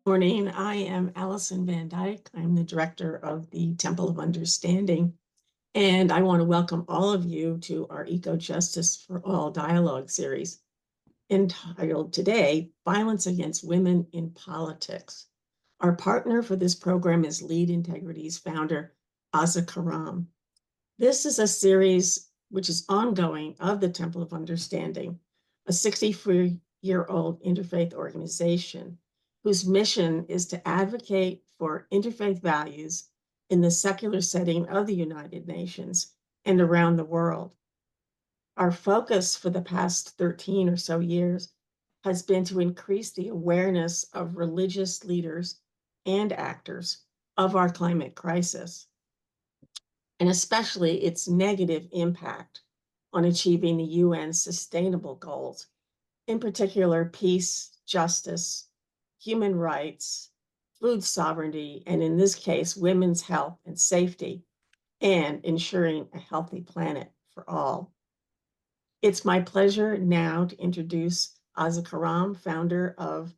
Morning. I am Allison Van Dyke. I'm the director of the Temple of Understanding, and I want to welcome all of you to our Eco Justice for All dialogue series entitled today, Violence Against Women in Politics. Our partner for this program is Lead Integrity's founder, Aza Karam. This is a series which is ongoing of the Temple of Understanding, a 64-year-old interfaith organization whose mission is to advocate for interfaith values in the secular setting of the United Nations and around the world. Our focus for the past 13 or so years has been to increase the awareness of religious leaders and actors of our climate crisis, and especially its negative impact on achieving the UN's sustainable goals, in particular, peace, justice, human rights, food sovereignty, and in this case, women's health and safety, and ensuring a healthy planet for all. It's my pleasure now to introduce Aza Karam, founder of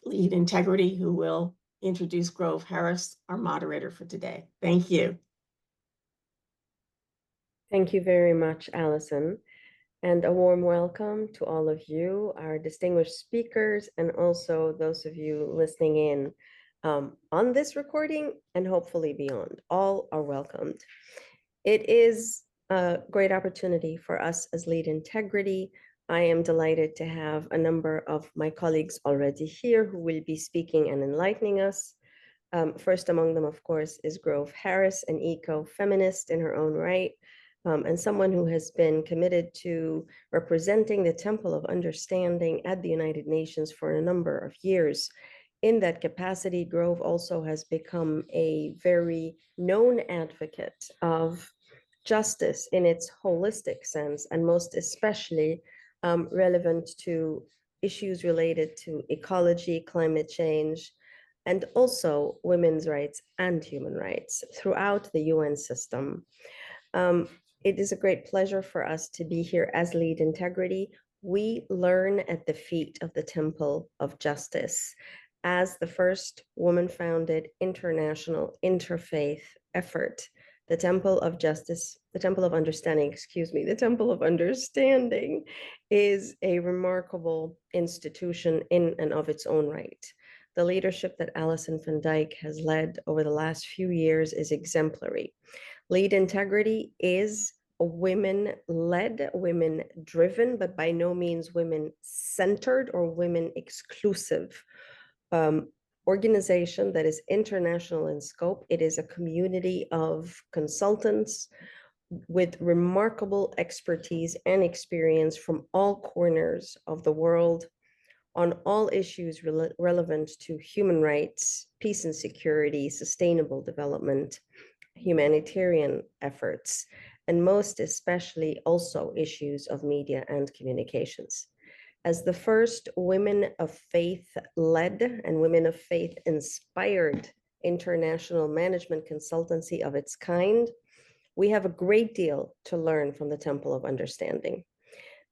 Lead Integrity, who will introduce Grove Harris, our moderator for today. Thank you. Thank you very much, Allison, and a warm welcome to all of you, our distinguished speakers, and also those of you listening in on this recording and hopefully beyond. All are welcomed. It is a great opportunity for us as Lead Integrity. I am delighted to have a number of my colleagues already here who will be speaking and enlightening us. First among them, of course, is Grove Harris, an eco-feminist in her own right, and someone who has been committed to representing the Temple of Understanding at the United Nations for a number of years. In that capacity, Grove also has become a very known advocate of justice in its holistic sense, and most especially relevant to issues related to ecology, climate change, and also women's rights and human rights throughout the UN system. It is a great pleasure for us to be here as Lead Integrity. We learn at the feet of the Temple of Justice. As the first woman-founded international interfaith effort, the Temple of Justice, the Temple of Understanding, the Temple of Understanding is a remarkable institution in and of its own right. The leadership that Allison Van Dyke has led over the last few years is exemplary. Lead Integrity is a women-led, women-driven, but by no means women-centered or women-exclusive organization that is international in scope. It is a community of consultants with remarkable expertise and experience from all corners of the world on all issues relevant to human rights, peace and security, sustainable development, humanitarian efforts, and most especially also issues of media and communications. As the first women of faith-led and women of faith-inspired international management consultancy of its kind, we have a great deal to learn from the Temple of Understanding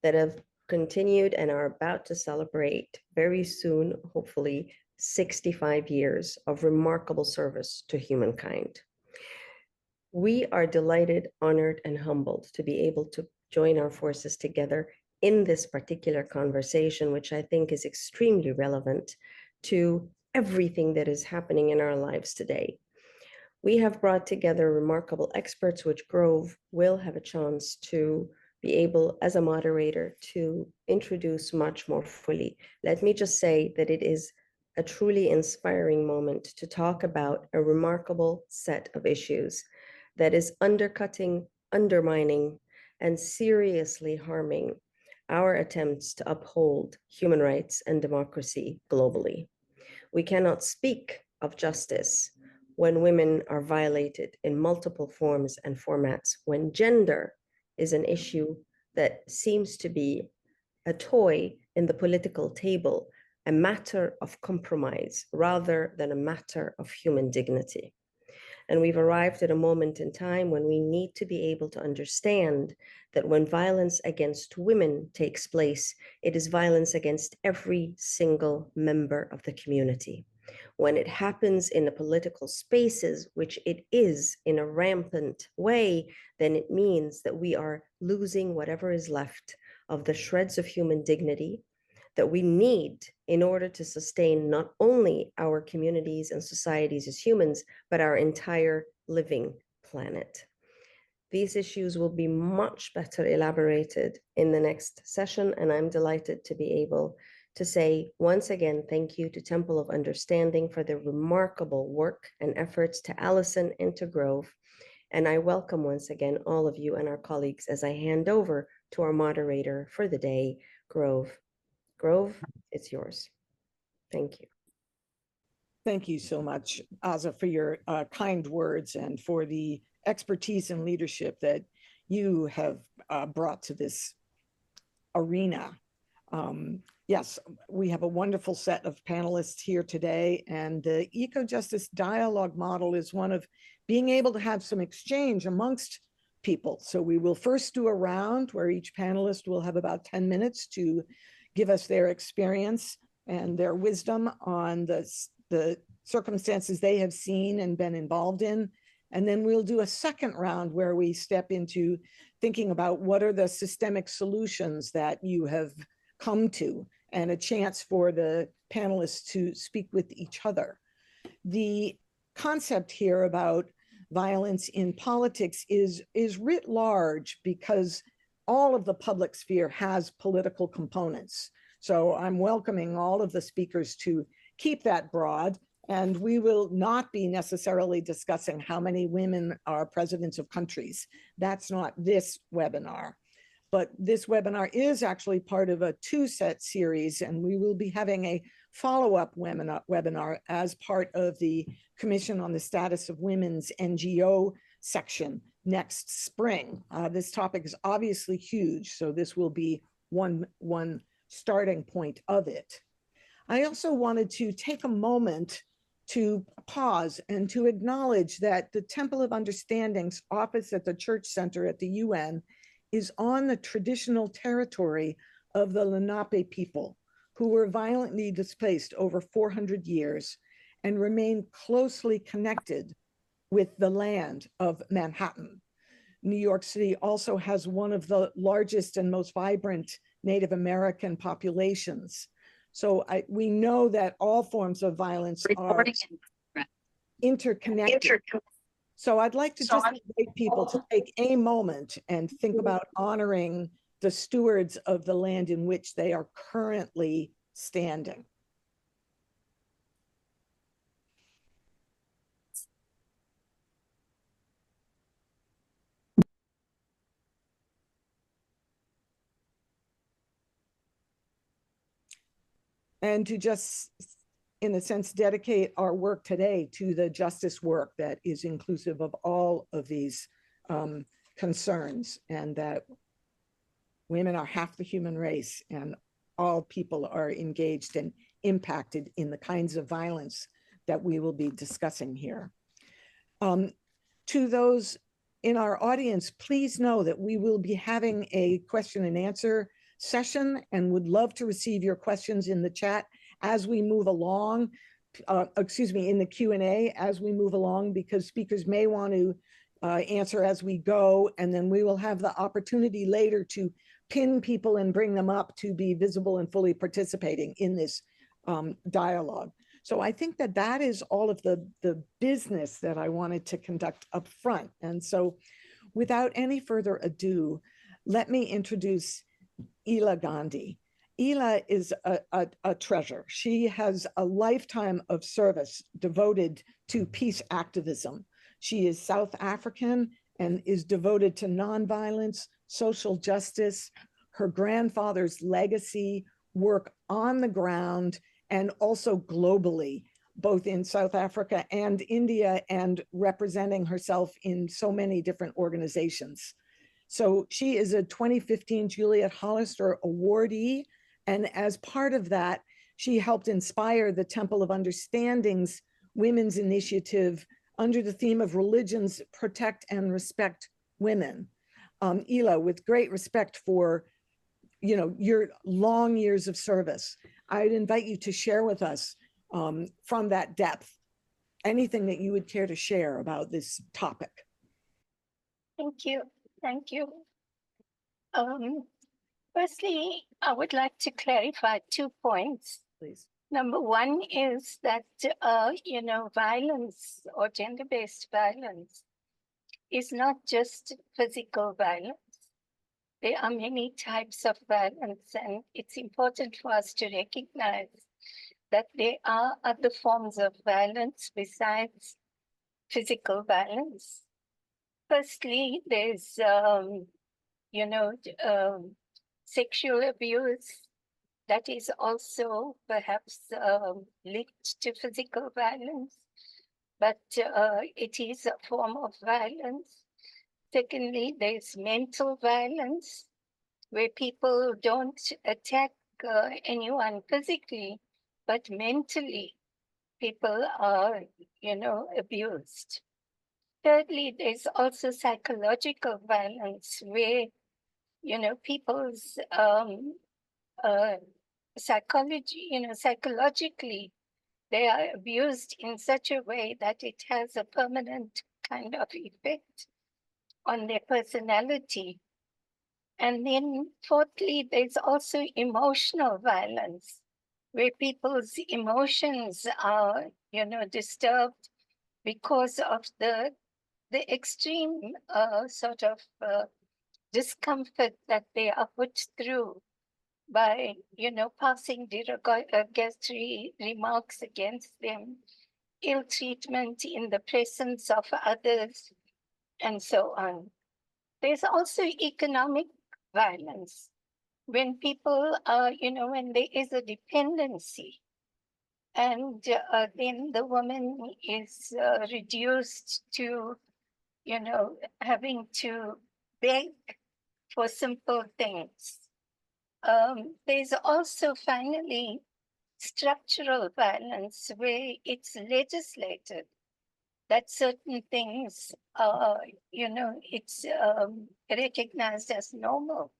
that have continued and are about to celebrate very soon, hopefully, 65 years of remarkable service to humankind. We are delighted, honored, and humbled to be able to join our forces together in this particular conversation, which I think is extremely relevant to everything that is happening in our lives today. We have brought together remarkable experts, which Grove will have a chance to be able, as a moderator, to introduce much more fully. Let me just say that it is a truly inspiring moment to talk about a remarkable set of issues that is undercutting, undermining, and seriously harming our attempts to uphold human rights and democracy globally. We cannot speak of justice when women are violated in multiple forms and formats, when gender is an issue that seems to be a toy in the political table, a matter of compromise rather than a matter of human dignity. And we've arrived at a moment in time when we need to be able to understand that when violence against women takes place, it is violence against every single member of the community. When it happens in the political spaces, which it is in a rampant way, then it means that we are losing whatever is left of the shreds of human dignity that we need in order to sustain not only our communities and societies as humans, but our entire living planet. These issues will be much better elaborated in the next session, and I'm delighted to be able to say once again, thank you to Temple of Understanding for their remarkable work and efforts, to Allison and to Grove. And I welcome once again all of you and our colleagues as I hand over to our moderator for the day, Grove. Grove, it's yours. Thank you. Thank you so much, Aza, for your kind words and for the expertise and leadership that you have brought to this arena. Yes, we have a wonderful set of panelists here today, and the eco-justice dialogue model is one of being able to have some exchange amongst people. So we will first do a round where each panelist will have about 10 minutes to give us their experience and their wisdom on the circumstances they have seen and been involved in. And then we'll do a second round where we step into thinking about what are the systemic solutions that you have come to, and a chance for the panelists to speak with each other. The concept here about violence in politics is writ large because all of the public sphere has political components. So I'm welcoming all of the speakers to keep that broad, and we will not be necessarily discussing how many women are presidents of countries. That's not this webinar. But this webinar is actually part of a two-set series, and we will be having a follow-up webinar as part of the Commission on the Status of Women's NGO section next spring. This topic is obviously huge, so this will be one starting point of it. I also wanted to take a moment to pause and to acknowledge that the Temple of Understanding's office at the Church Center at the UN is on the traditional territory of the Lenape people, who were violently displaced over 400 years and remain closely connected with the land of Manhattan. New York City also has one of the largest and most vibrant Native American populations. So we know that all forms of violence are interconnected. So I'd like to just invite people to take a moment and think about honoring the stewards of the land in which they are currently standing. And to just, in a sense, dedicate our work today to the justice work that is inclusive of all of these concerns, and that women are half the human race and all people are engaged and impacted in the kinds of violence that we will be discussing here. To those in our audience, please know that we will be having a question and answer session and would love to receive your questions in the chat as we move along, in the Q&A as we move along, because speakers may want to answer as we go, and then we will have the opportunity later to pin people and bring them up to be visible and fully participating in this dialogue. So I think that that is all of the business that I wanted to conduct up front. And so without any further ado, let me introduce Ila Gandhi. Ila is a treasure. She has a lifetime of service devoted to peace activism. She is South African and is devoted to nonviolence, social justice, her grandfather's legacy, work on the ground, and also globally, both in South Africa and India, and representing herself in so many different organizations. So she is a 2015 Juliet Hollister awardee, and as part of that, she helped inspire the Temple of Understanding's Women's Initiative under the theme of religions protect and respect women. Ela, with great respect for your long years of service, I'd invite you to share with us from that depth anything that you would care to share about this topic. Thank you. Thank you. Firstly, I would like to clarify 2 points. Please. Number one is that, violence or gender-based violence is not just physical violence. There are many types of violence, and it's important for us to recognize that there are other forms of violence besides physical violence. Firstly, there's, sexual abuse that is also perhaps linked to physical violence, but it is a form of violence. Secondly, there's mental violence, where people don't attack anyone physically, but mentally, people are, abused. Thirdly, there's also psychological violence, where, people's psychologically, they are abused in such a way that it has a permanent kind of effect on their personality. And then fourthly, there's also emotional violence, where people's emotions are, disturbed because of the extreme sort of discomfort that they are put through by, passing derogatory remarks against them, ill treatment in the presence of others, and so on. There's also economic violence, when people are, when there is a dependency, and then the woman is reduced to, having to beg for simple things. There's also finally structural violence, where it's legislated that certain things are, it's recognized as normal.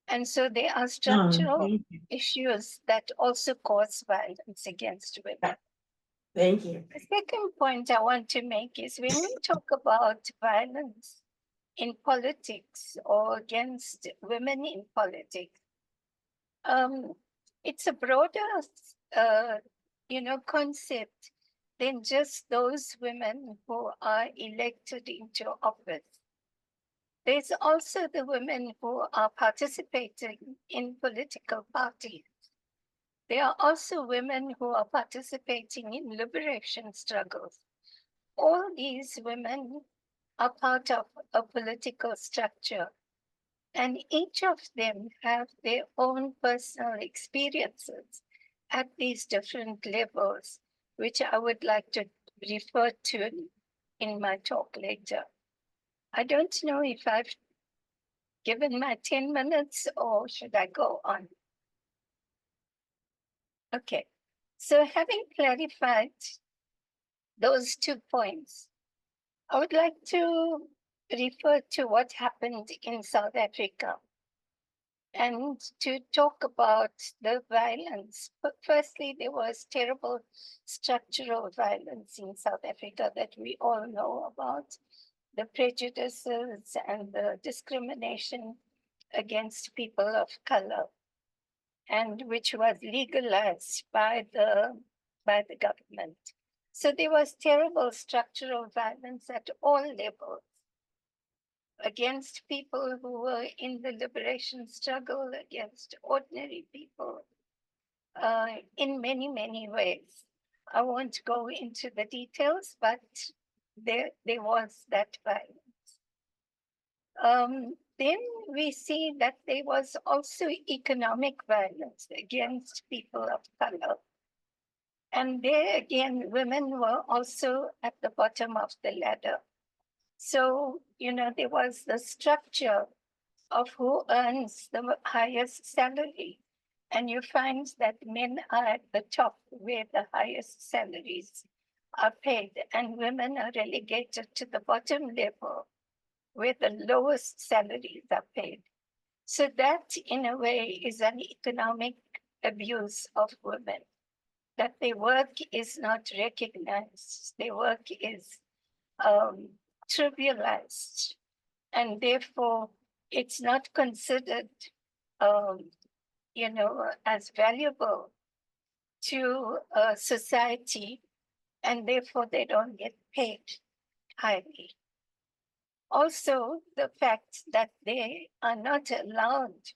And so there are structural issues that also cause violence against women. Thank you. The second point I want to make is, when we talk about violence in politics or against women in politics, it's a broader, concept than just those women who are elected into office. There's also the women who are participating in political parties. There are also women who are participating in liberation struggles. All these women are part of a political structure, and each of them have their own personal experiences at these different levels, which I would like to refer to in my talk later. I don't know if I've given my 10 minutes, or should I go on? Okay, so having clarified those 2 points, I would like to refer to what happened in South Africa and to talk about the violence. But firstly, there was terrible structural violence in South Africa that we all know about, the prejudices and the discrimination against people of color, and which was legalized by the government. So there was terrible structural violence at all levels against people who were in the liberation struggle, against ordinary people, in many, many ways. I won't go into the details, but there was that violence. Then we see that there was also economic violence against people of color. And there again, women were also at the bottom of the ladder. So, there was the structure of who earns the highest salary. And you find that men are at the top, where the highest salaries are paid and women are relegated to the bottom level where the lowest salaries are paid. So that, in a way, is an economic abuse of women, that their work is not recognized, their work is trivialized, and therefore it's not considered, um, as valuable to society, and therefore they don't get paid highly. Also, the fact that they are not allowed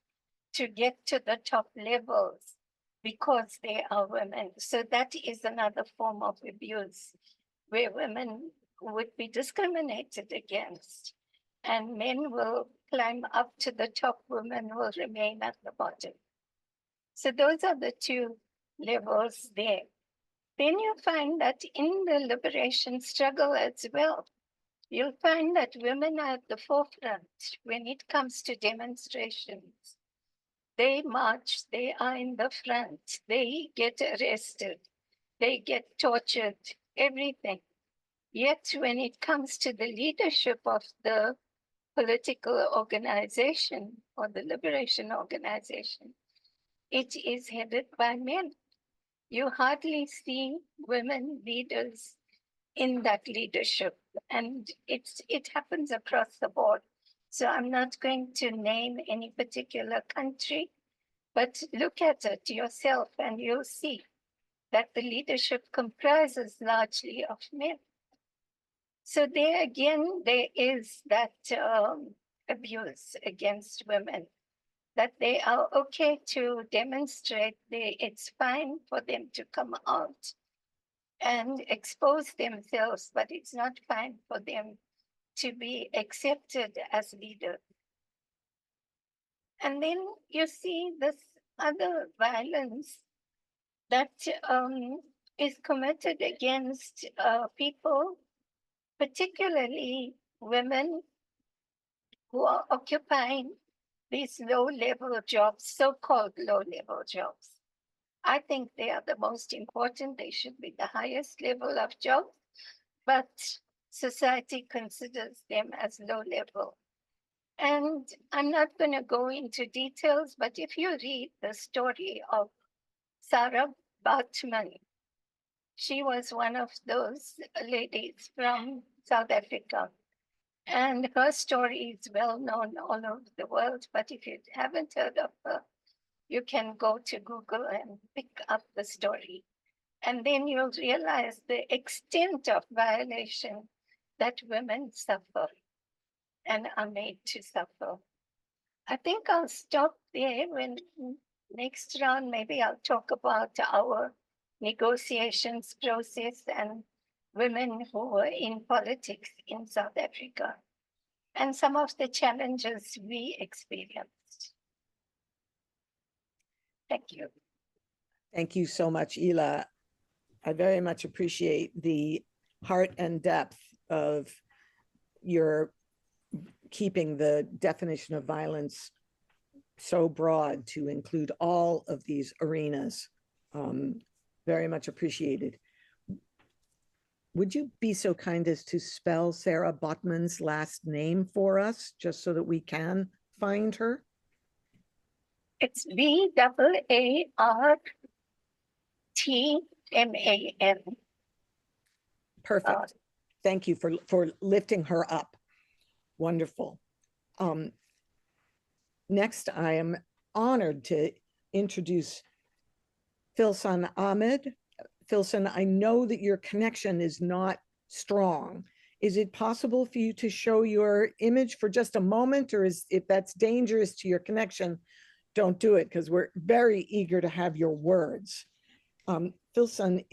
to get to the top levels because they are women. So that is another form of abuse where women would be discriminated against, and men will climb up to the top, women will remain at the bottom. So those are the two levels there. Then you find that in the liberation struggle as well, you'll find that women are at the forefront when it comes to demonstrations. They march, they are in the front, they get arrested, they get tortured, everything. Yet when it comes to the leadership of the political organization or the liberation organization, it is headed by men. You hardly see women leaders in that leadership, and it happens across the board. So I'm not going to name any particular country, but look at it yourself and you'll see that the leadership comprises largely of men. So there again, there is that abuse against women, that they are okay to demonstrate, it's fine for them to come out and expose themselves, but it's not fine for them to be accepted as leaders. And then you see this other violence that is committed against people, particularly women who are occupying these low-level jobs, so-called low-level jobs. I think they are the most important. They should be the highest level of jobs, but society considers them as low level. And I'm not going to go into details, but if you read the story of Sarah Baartman, she was one of those ladies from South Africa. And her story is well known all over the world. But if you haven't heard of her, you can go to Google and pick up the story. And then you'll realize the extent of violation that women suffer and are made to suffer. I think I'll stop there. When next round, maybe I'll talk about our negotiations process and women who were in politics in South Africa and some of the challenges we experienced. Thank you. Thank you so much, Ila. I very much appreciate the heart and depth of your keeping the definition of violence so broad to include all of these arenas. Very much appreciated. Would you be so kind as to spell Sarah Baartman's last name for us, just so that we can find her? It's Baartman. Perfect. Thank you for lifting her up. Wonderful. Next, I am honored to introduce Filsan Ahmed. Filsan, I know that your connection is not strong. Is it possible for you to show your image for just a moment, or if that's dangerous to your connection, don't do it, because we're very eager to have your words. Filsan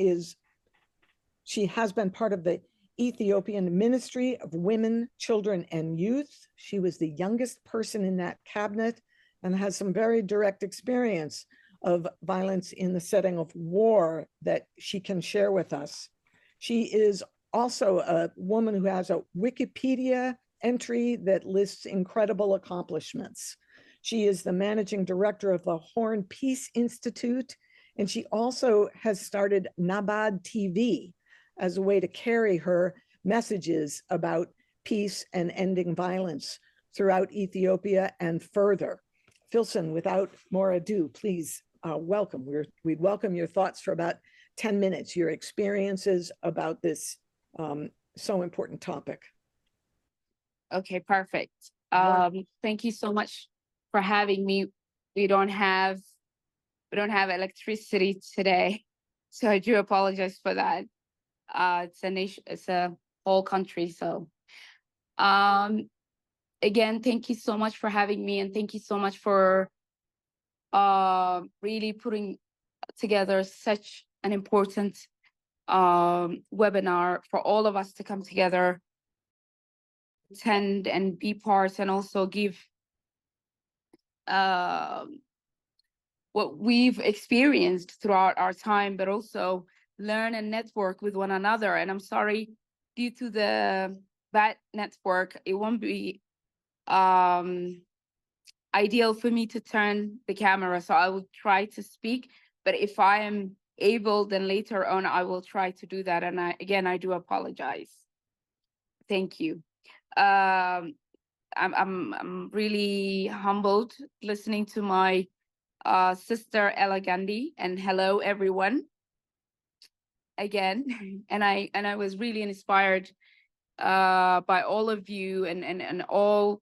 she has been part of the Ethiopian Ministry of Women, Children, and Youth. She was the youngest person in that cabinet and has some very direct experience of violence in the setting of war that she can share with us. She is also a woman who has a Wikipedia entry that lists incredible accomplishments. She is the managing director of the Horn Peace Institute, and she also has started Nabad TV, as a way to carry her messages about peace and ending violence throughout Ethiopia and further. Filsan, without more ado, please welcome. We'd welcome your thoughts for about 10 minutes, your experiences about this so important topic. Okay, perfect. Thank you so much for having me. We don't have electricity today, so I do apologize for that. It's a nation, it's a whole country. So, again, thank you so much for having me, and thank you so much for really putting together such an important webinar for all of us to come together, attend and be part, and also give what we've experienced throughout our time, but also learn and network with one another. And I'm sorry, due to the bad network, it won't be ideal for me to turn the camera, so I will try to speak, but if I am able, then later on I will try to do that. And I do apologize. Thank you. I'm really humbled listening to my sister Ella Gandhi, and hello everyone again. And I was really inspired by all of you and all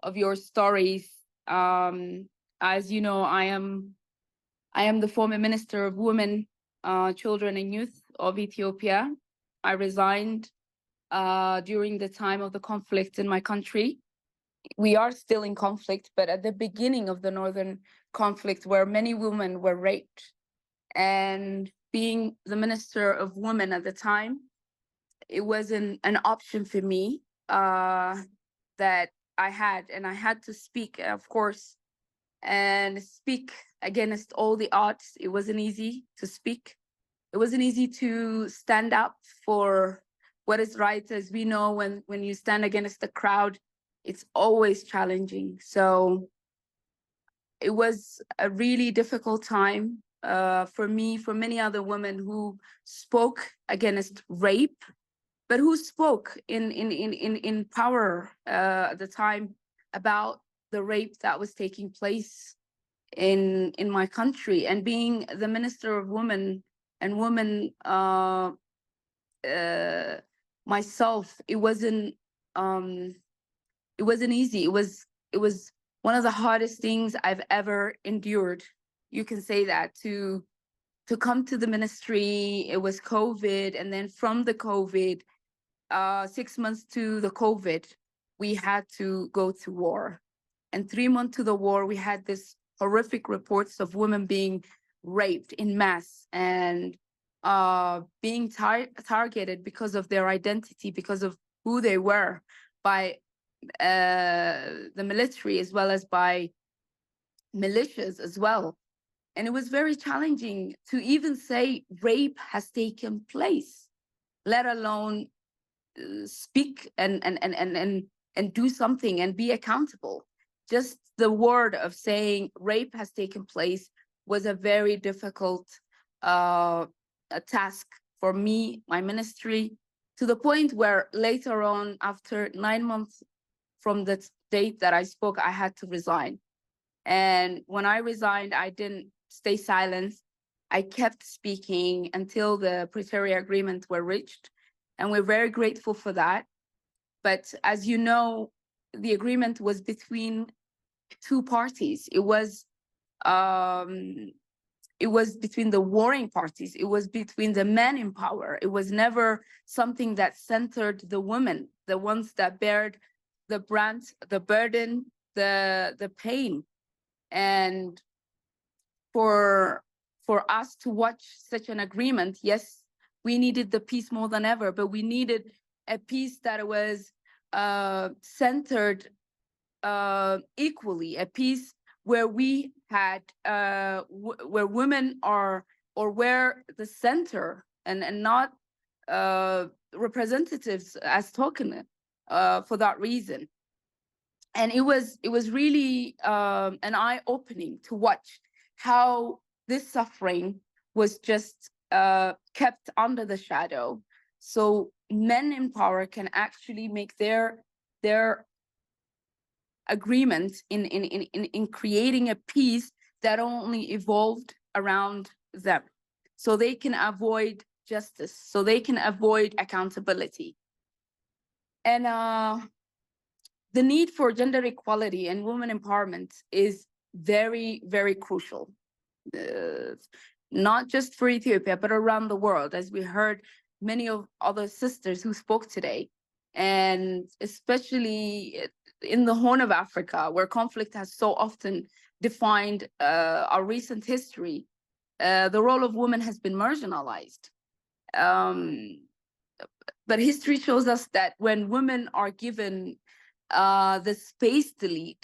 of your stories. As you know, I am the former Minister of Women, Children and Youth of Ethiopia. I resigned during the time of the conflict in my country. We are still in conflict, but at the beginning of the northern conflict, where many women were raped, and being the Minister of Women at the time, it wasn't an option for me that I had to speak, of course, and speak against all the odds. It wasn't easy to speak. It wasn't easy to stand up for what is right. As we know, when you stand against the crowd, it's always challenging. So it was a really difficult time for me, for many other women who spoke against rape, but who spoke in power at the time about the rape that was taking place in my country. And being the Minister of Women and Women myself, it wasn't easy. It was one of the hardest things I've ever endured. You can say that, to come to the ministry. It was COVID, and then from the COVID, 6 months to the COVID, we had to go to war. And 3 months to the war, we had this horrific reports of women being raped in mass and being targeted because of their identity, because of who they were, by the military, as well as by militias as well. And it was very challenging to even say rape has taken place, let alone speak and do something and be accountable. Just the word of saying rape has taken place was a very difficult task for me, my ministry, to the point where later on, after 9 months from the date that I spoke, I had to resign. And when I resigned, I didn't stay silent. I kept speaking until the Pretoria Agreement were reached, and we're very grateful for that. But as you know, the agreement was between two parties. It was between the warring parties. It was between the men in power. It was never something that centered the women, the ones that bared the brunt, the burden, the pain. And for us to watch such an agreement, yes, we needed the peace more than ever, but we needed a peace that was centered equally, a peace where we had where women are, or where the center, and not representatives as token for that reason. And it was really an eye-opening to watch how this suffering was just kept under the shadow, So men in power can actually make their agreement in creating a peace that only evolved around them. So they can avoid justice, so they can avoid accountability. And the need for gender equality and women empowerment is very, very crucial. Not just for Ethiopia, but around the world, as we heard many of other sisters who spoke today, and especially in the Horn of Africa, where conflict has so often defined our recent history, the role of women has been marginalized. But history shows us that when women are given the space to lead,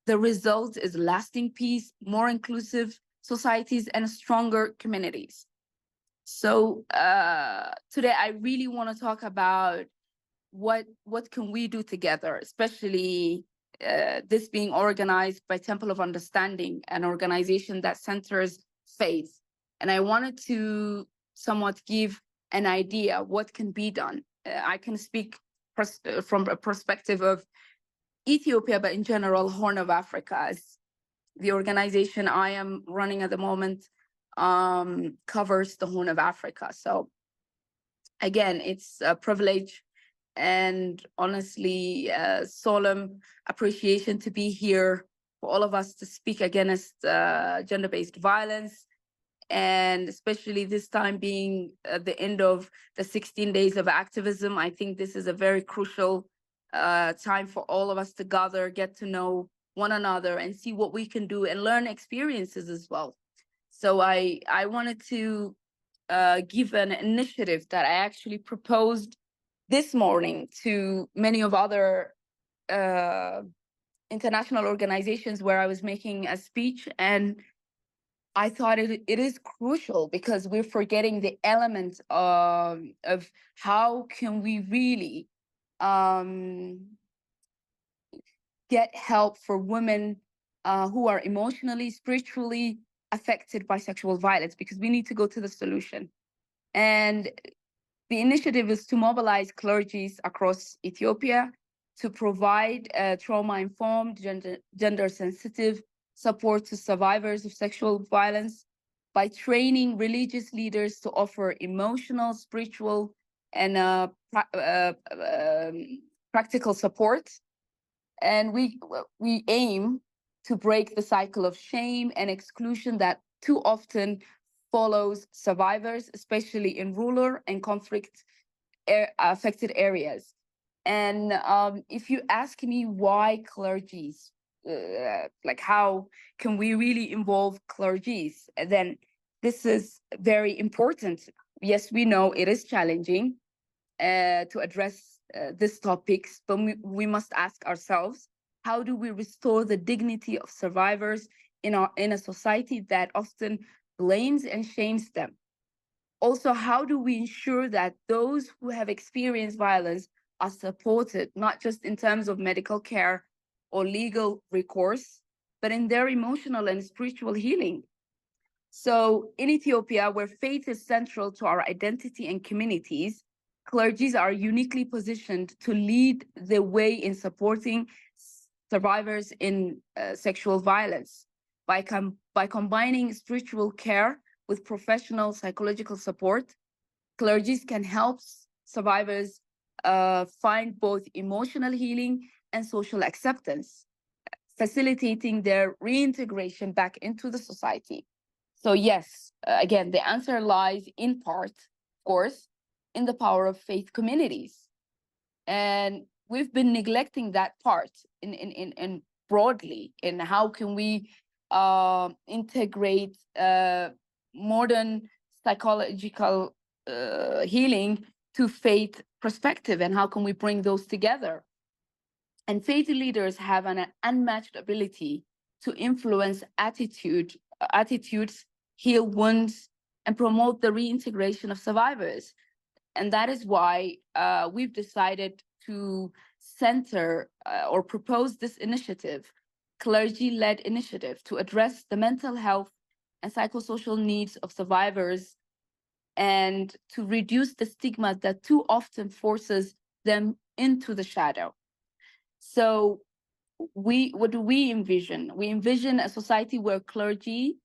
the result is lasting peace, more inclusive societies, and stronger communities. So today I really want to talk about what can we do together, especially this being organized by Temple of Understanding, an organization that centers faith. And I wanted to somewhat give an idea what can be done. I can speak from a perspective of Ethiopia, but in general, Horn of Africa. As the organization I am running at the moment covers the Horn of Africa. So again, it's a privilege and honestly solemn appreciation to be here for all of us to speak against gender-based violence, and especially this time being the end of the 16 days of activism. I think this is a very crucial time for all of us to gather, get to know one another, and see what we can do and learn experiences as well. So I wanted to give an initiative that I actually proposed this morning to many of other international organizations where I was making a speech. And I thought it is crucial because we're forgetting the element of how can we really get help for women who are emotionally, spiritually affected by sexual violence, because we need to go to the solution. And the initiative is to mobilize clergies across Ethiopia to provide trauma-informed, gender-sensitive support to survivors of sexual violence by training religious leaders to offer emotional, spiritual, and practical support. And we aim to break the cycle of shame and exclusion that too often follows survivors, especially in rural and conflict affected areas. And if you ask me why clergies, like how can we really involve clergies, then this is very important. Yes, we know it is challenging to address these topics, but we must ask ourselves, how do we restore the dignity of survivors in a society that often blames and shames them? Also, how do we ensure that those who have experienced violence are supported, not just in terms of medical care or legal recourse, but in their emotional and spiritual healing? So in Ethiopia, where faith is central to our identity and communities, clergies are uniquely positioned to lead the way in supporting survivors in sexual violence by combining spiritual care with professional psychological support. Clergies can help survivors find both emotional healing and social acceptance, facilitating their reintegration back into the society. So yes, again, the answer lies in part, of course, in the power of faith communities. And we've been neglecting that part in broadly in how can we integrate modern psychological healing to faith perspective, and how can we bring those together? And faith leaders have an unmatched ability to influence attitudes, heal wounds, and promote the reintegration of survivors. And that is why we've decided to center or propose this initiative, clergy-led initiative, to address the mental health and psychosocial needs of survivors and to reduce the stigma that too often forces them into the shadow. So what do we envision? We envision a society where clergy,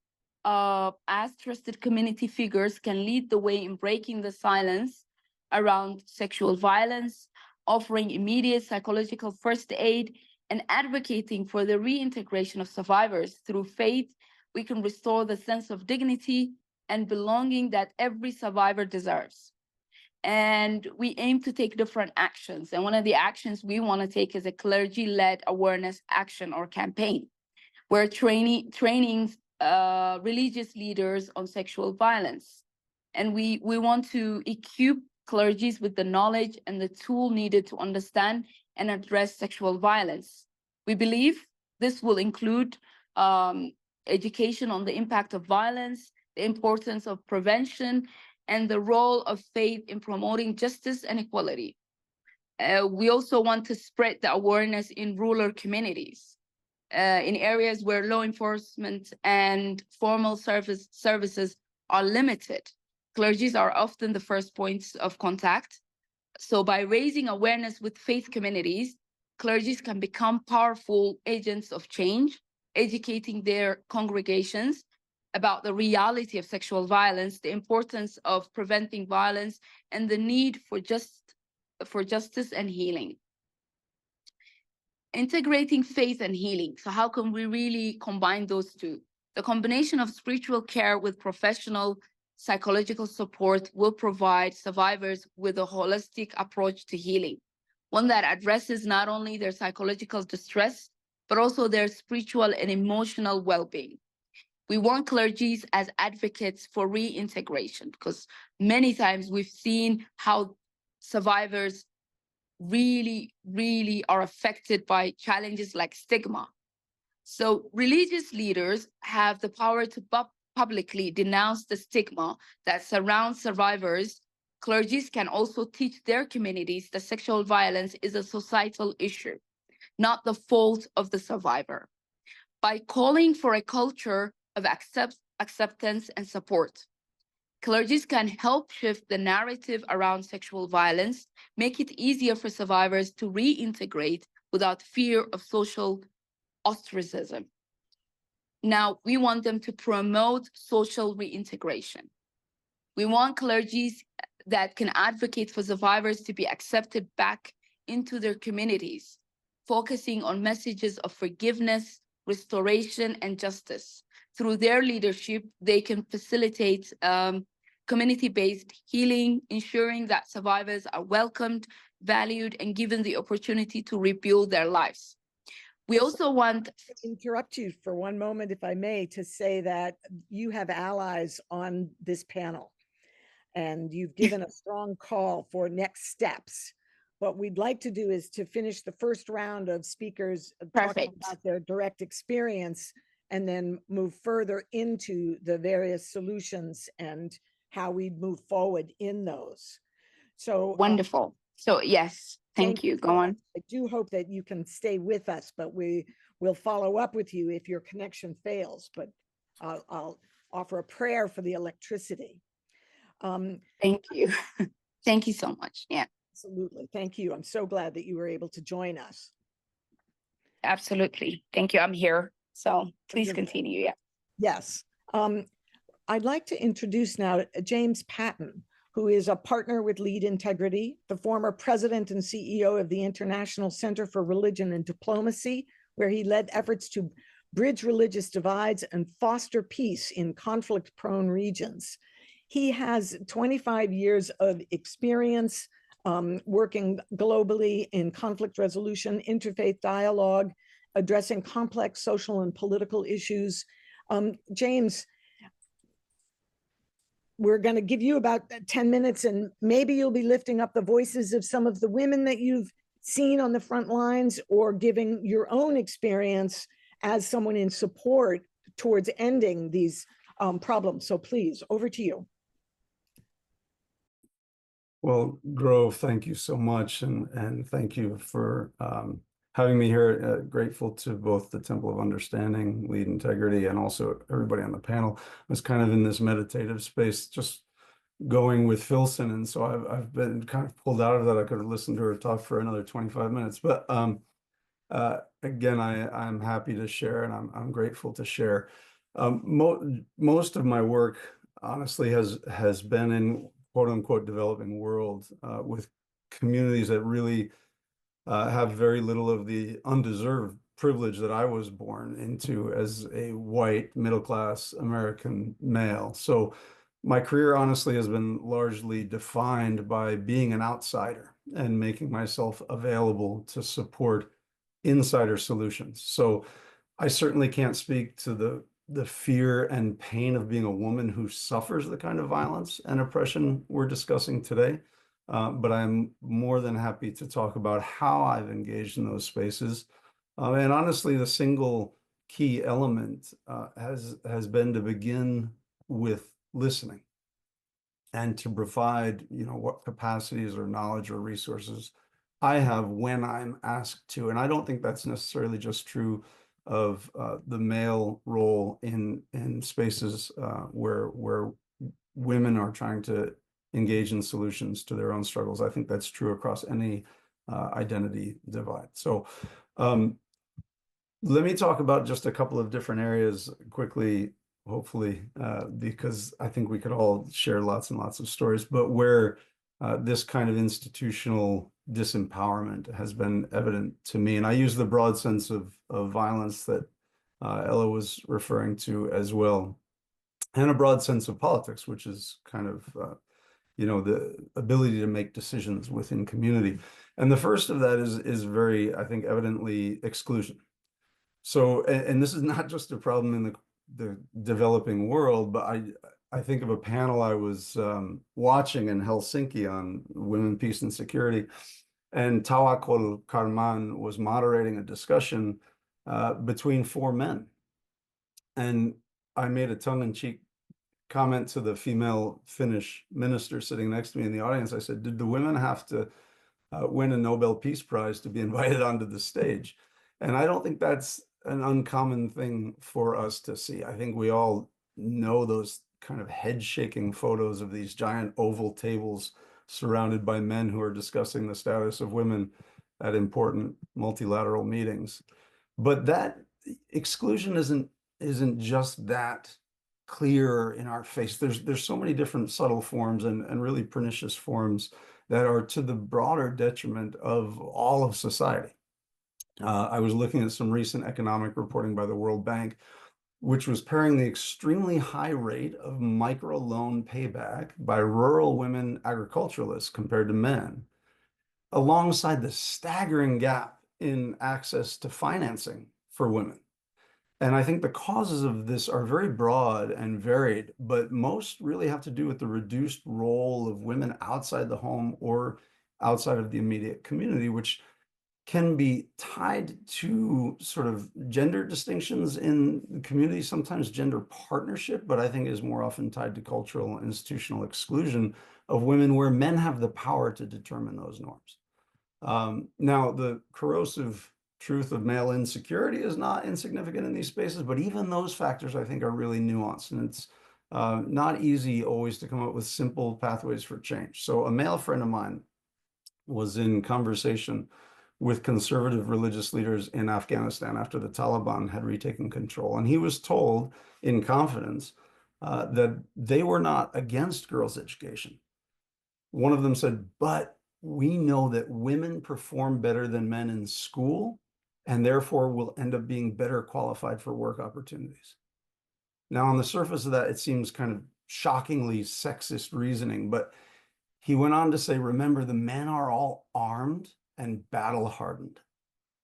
as trusted community figures, can lead the way in breaking the silence around sexual violence, offering immediate psychological first aid, and advocating for the reintegration of survivors. Through faith, we can restore the sense of dignity and belonging that every survivor deserves. And we aim to take different actions. And one of the actions we want to take is a clergy-led awareness action or campaign. We're training religious leaders on sexual violence. And we want to equip clergies with the knowledge and the tool needed to understand and address sexual violence. We believe this will include education on the impact of violence, the importance of prevention, and the role of faith in promoting justice and equality. We also want to spread the awareness in rural communities, in areas where law enforcement and formal services are limited. Clergies are often the first points of contact. So by raising awareness with faith communities, clergies can become powerful agents of change, educating their congregations about the reality of sexual violence, the importance of preventing violence, and the need for justice and healing. Integrating faith and healing. So how can we really combine those two? The combination of spiritual care with professional psychological support will provide survivors with a holistic approach to healing, one that addresses not only their psychological distress, but also their spiritual and emotional well-being. We want clergies as advocates for reintegration, because many times we've seen how survivors really are affected by challenges like stigma. So religious leaders have the power to publicly denounce the stigma that surrounds survivors. Clergies can also teach their communities that sexual violence is a societal issue, not the fault of the survivor. By calling for a culture of acceptance and support, clergies can help shift the narrative around sexual violence, make it easier for survivors to reintegrate without fear of social ostracism. Now, we want them to promote social reintegration. We want clergies that can advocate for survivors to be accepted back into their communities, focusing on messages of forgiveness, restoration, and justice. Through their leadership, they can facilitate community-based healing, ensuring that survivors are welcomed, valued, and given the opportunity to rebuild their lives. We also want to interrupt you for one moment, if I may, to say that you have allies on this panel, and you've given a strong call for next steps. What we'd like to do is to finish the first round of speakers talking about their direct experience, and then move further into the various solutions and how we move forward in those. So wonderful. So yes, thank you. Go on. I do hope that you can stay with us, but we will follow up with you if your connection fails. But I'll offer a prayer for the electricity. Thank you. Thank you so much. Yeah. Absolutely. Thank you. I'm so glad that you were able to join us. Absolutely. Thank you. I'm here. So please continue. Yeah. Yes. I'd like to introduce now James Patton, who is a partner with Lead Integrity, the former president and CEO of the International Center for Religion and Diplomacy, where he led efforts to bridge religious divides and foster peace in conflict-prone regions. He has 25 years of experience working globally in conflict resolution, interfaith dialogue, addressing complex social and political issues. James, we're going to give you about 10 minutes, and maybe you'll be lifting up the voices of some of the women that you've seen on the front lines, or giving your own experience as someone in support towards ending these problems. So please, over to you. Well, Grove, thank you so much, and thank you for having me here. Grateful to both the Temple of Understanding, Lead Integrity, and also everybody on the panel. I was kind of in this meditative space, just going with Filsan, and so I've been kind of pulled out of that. I could have listened to her talk for another 25 minutes, but again, I'm happy to share, and I'm grateful to share. Most of my work, honestly, has been in quote unquote developing world with communities that really have very little of the undeserved privilege that I was born into as a white middle-class American male. So my career honestly has been largely defined by being an outsider and making myself available to support insider solutions. So I certainly can't speak to the fear and pain of being a woman who suffers the kind of violence and oppression we're discussing today. But I'm more than happy to talk about how I've engaged in those spaces. And honestly, the single key element has been to begin with listening and to provide, what capacities or knowledge or resources I have when I'm asked to. And I don't think that's necessarily just true of the male role in spaces where women are trying to engage in solutions to their own struggles. I think that's true across any identity divide. So let me talk about just a couple of different areas quickly, hopefully, because I think we could all share lots and lots of stories, but where this kind of institutional disempowerment has been evident to me. And I use the broad sense of violence that Ella was referring to as well, and a broad sense of politics, which is kind of the ability to make decisions within community. And the first of that is very, I think, evidently exclusion. So, and this is not just a problem in the developing world, but I think of a panel I was watching in Helsinki on women, peace, and security, and Tawakol Karman was moderating a discussion between four men. And I made a tongue-in-cheek comment to the female Finnish minister sitting next to me in the audience. I said, did the women have to win a Nobel Peace Prize to be invited onto the stage? And I don't think that's an uncommon thing for us to see. I think we all know those kind of head-shaking photos of these giant oval tables surrounded by men who are discussing the status of women at important multilateral meetings. But that exclusion isn't just that clear in our face. There's so many different subtle forms and really pernicious forms that are to the broader detriment of all of society. I was looking at some recent economic reporting by the World Bank, which was pairing the extremely high rate of microloan payback by rural women agriculturalists compared to men, alongside the staggering gap in access to financing for women. And I think the causes of this are very broad and varied, but most really have to do with the reduced role of women outside the home or outside of the immediate community, which can be tied to sort of gender distinctions in the community, sometimes gender partnership, but I think is more often tied to cultural and institutional exclusion of women where men have the power to determine those norms. Now, the corrosive truth of male insecurity is not insignificant in these spaces, but even those factors I think are really nuanced, and it's not easy always to come up with simple pathways for change. So a male friend of mine was in conversation with conservative religious leaders in Afghanistan after the Taliban had retaken control. And he was told in confidence that they were not against girls' education. One of them said, but we know that women perform better than men in school and therefore will end up being better qualified for work opportunities. Now, on the surface of that, it seems kind of shockingly sexist reasoning, but he went on to say, remember, the men are all armed and battle hardened.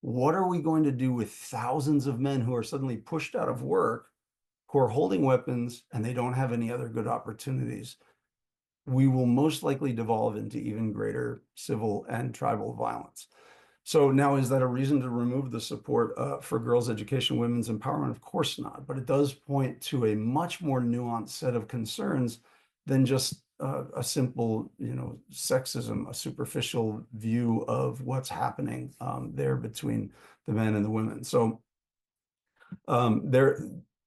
What are we going to do with thousands of men who are suddenly pushed out of work, who are holding weapons, and they don't have any other good opportunities? We will most likely devolve into even greater civil and tribal violence. So now, is that a reason to remove the support for girls' education, women's empowerment? Of course not, but it does point to a much more nuanced set of concerns than just a simple, sexism, a superficial view of what's happening there between the men and the women. So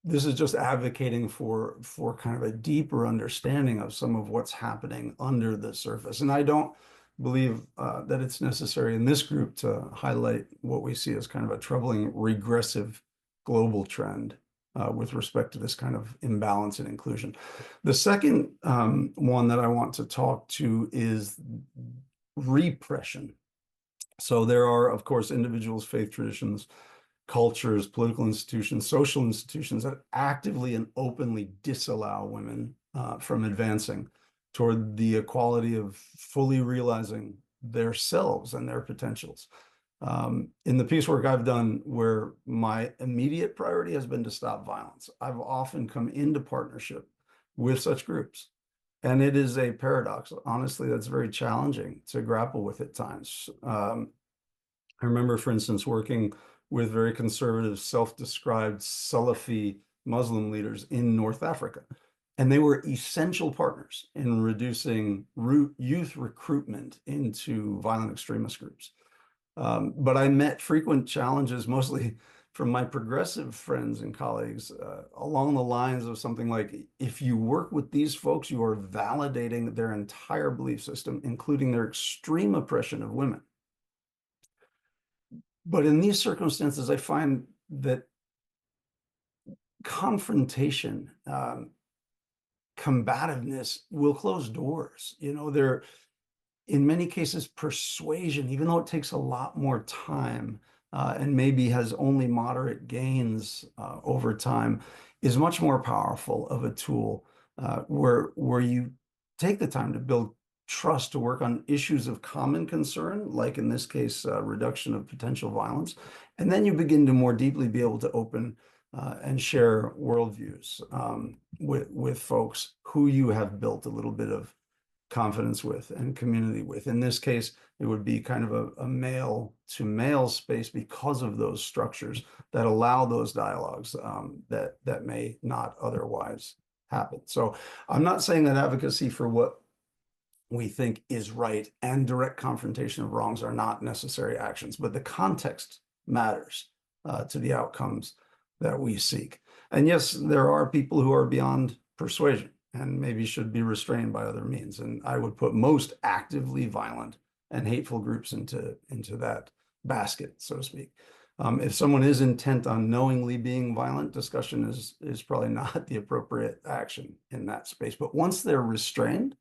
this is just advocating for kind of a deeper understanding of some of what's happening under the surface. And I don't believe that it's necessary in this group to highlight what we see as kind of a troubling regressive global trend with respect to this kind of imbalance and inclusion. The second one that I want to talk to is repression. So there are, of course, individuals, faith traditions, cultures, political institutions, social institutions that actively and openly disallow women from advancing toward the equality of fully realizing their selves and their potentials. In the piecework I've done, where my immediate priority has been to stop violence, I've often come into partnership with such groups. And it is a paradox, honestly, that's very challenging to grapple with at times. I remember, for instance, working with very conservative, self-described Salafi Muslim leaders in North Africa. And they were essential partners in reducing youth recruitment into violent extremist groups. But I met frequent challenges, mostly from my progressive friends and colleagues, along the lines of something like, if you work with these folks, you are validating their entire belief system, including their extreme oppression of women. But in these circumstances, I find that confrontation, combativeness will close doors. You know, there, in many cases, persuasion, even though it takes a lot more time and maybe has only moderate gains over time, is much more powerful of a tool where you take the time to build trust, to work on issues of common concern, like in this case, reduction of potential violence. And then you begin to more deeply be able to open and share worldviews with folks who you have built a little bit of confidence with and community with. In this case, it would be kind of a male to male space because of those structures that allow those dialogues that may not otherwise happen. So I'm not saying that advocacy for what we think is right and direct confrontation of wrongs are not necessary actions, but the context matters to the outcomes that we seek. And yes, there are people who are beyond persuasion and maybe should be restrained by other means. And I would put most actively violent and hateful groups into that basket, so to speak. If someone is intent on knowingly being violent, discussion is probably not the appropriate action in that space. But once they're restrained,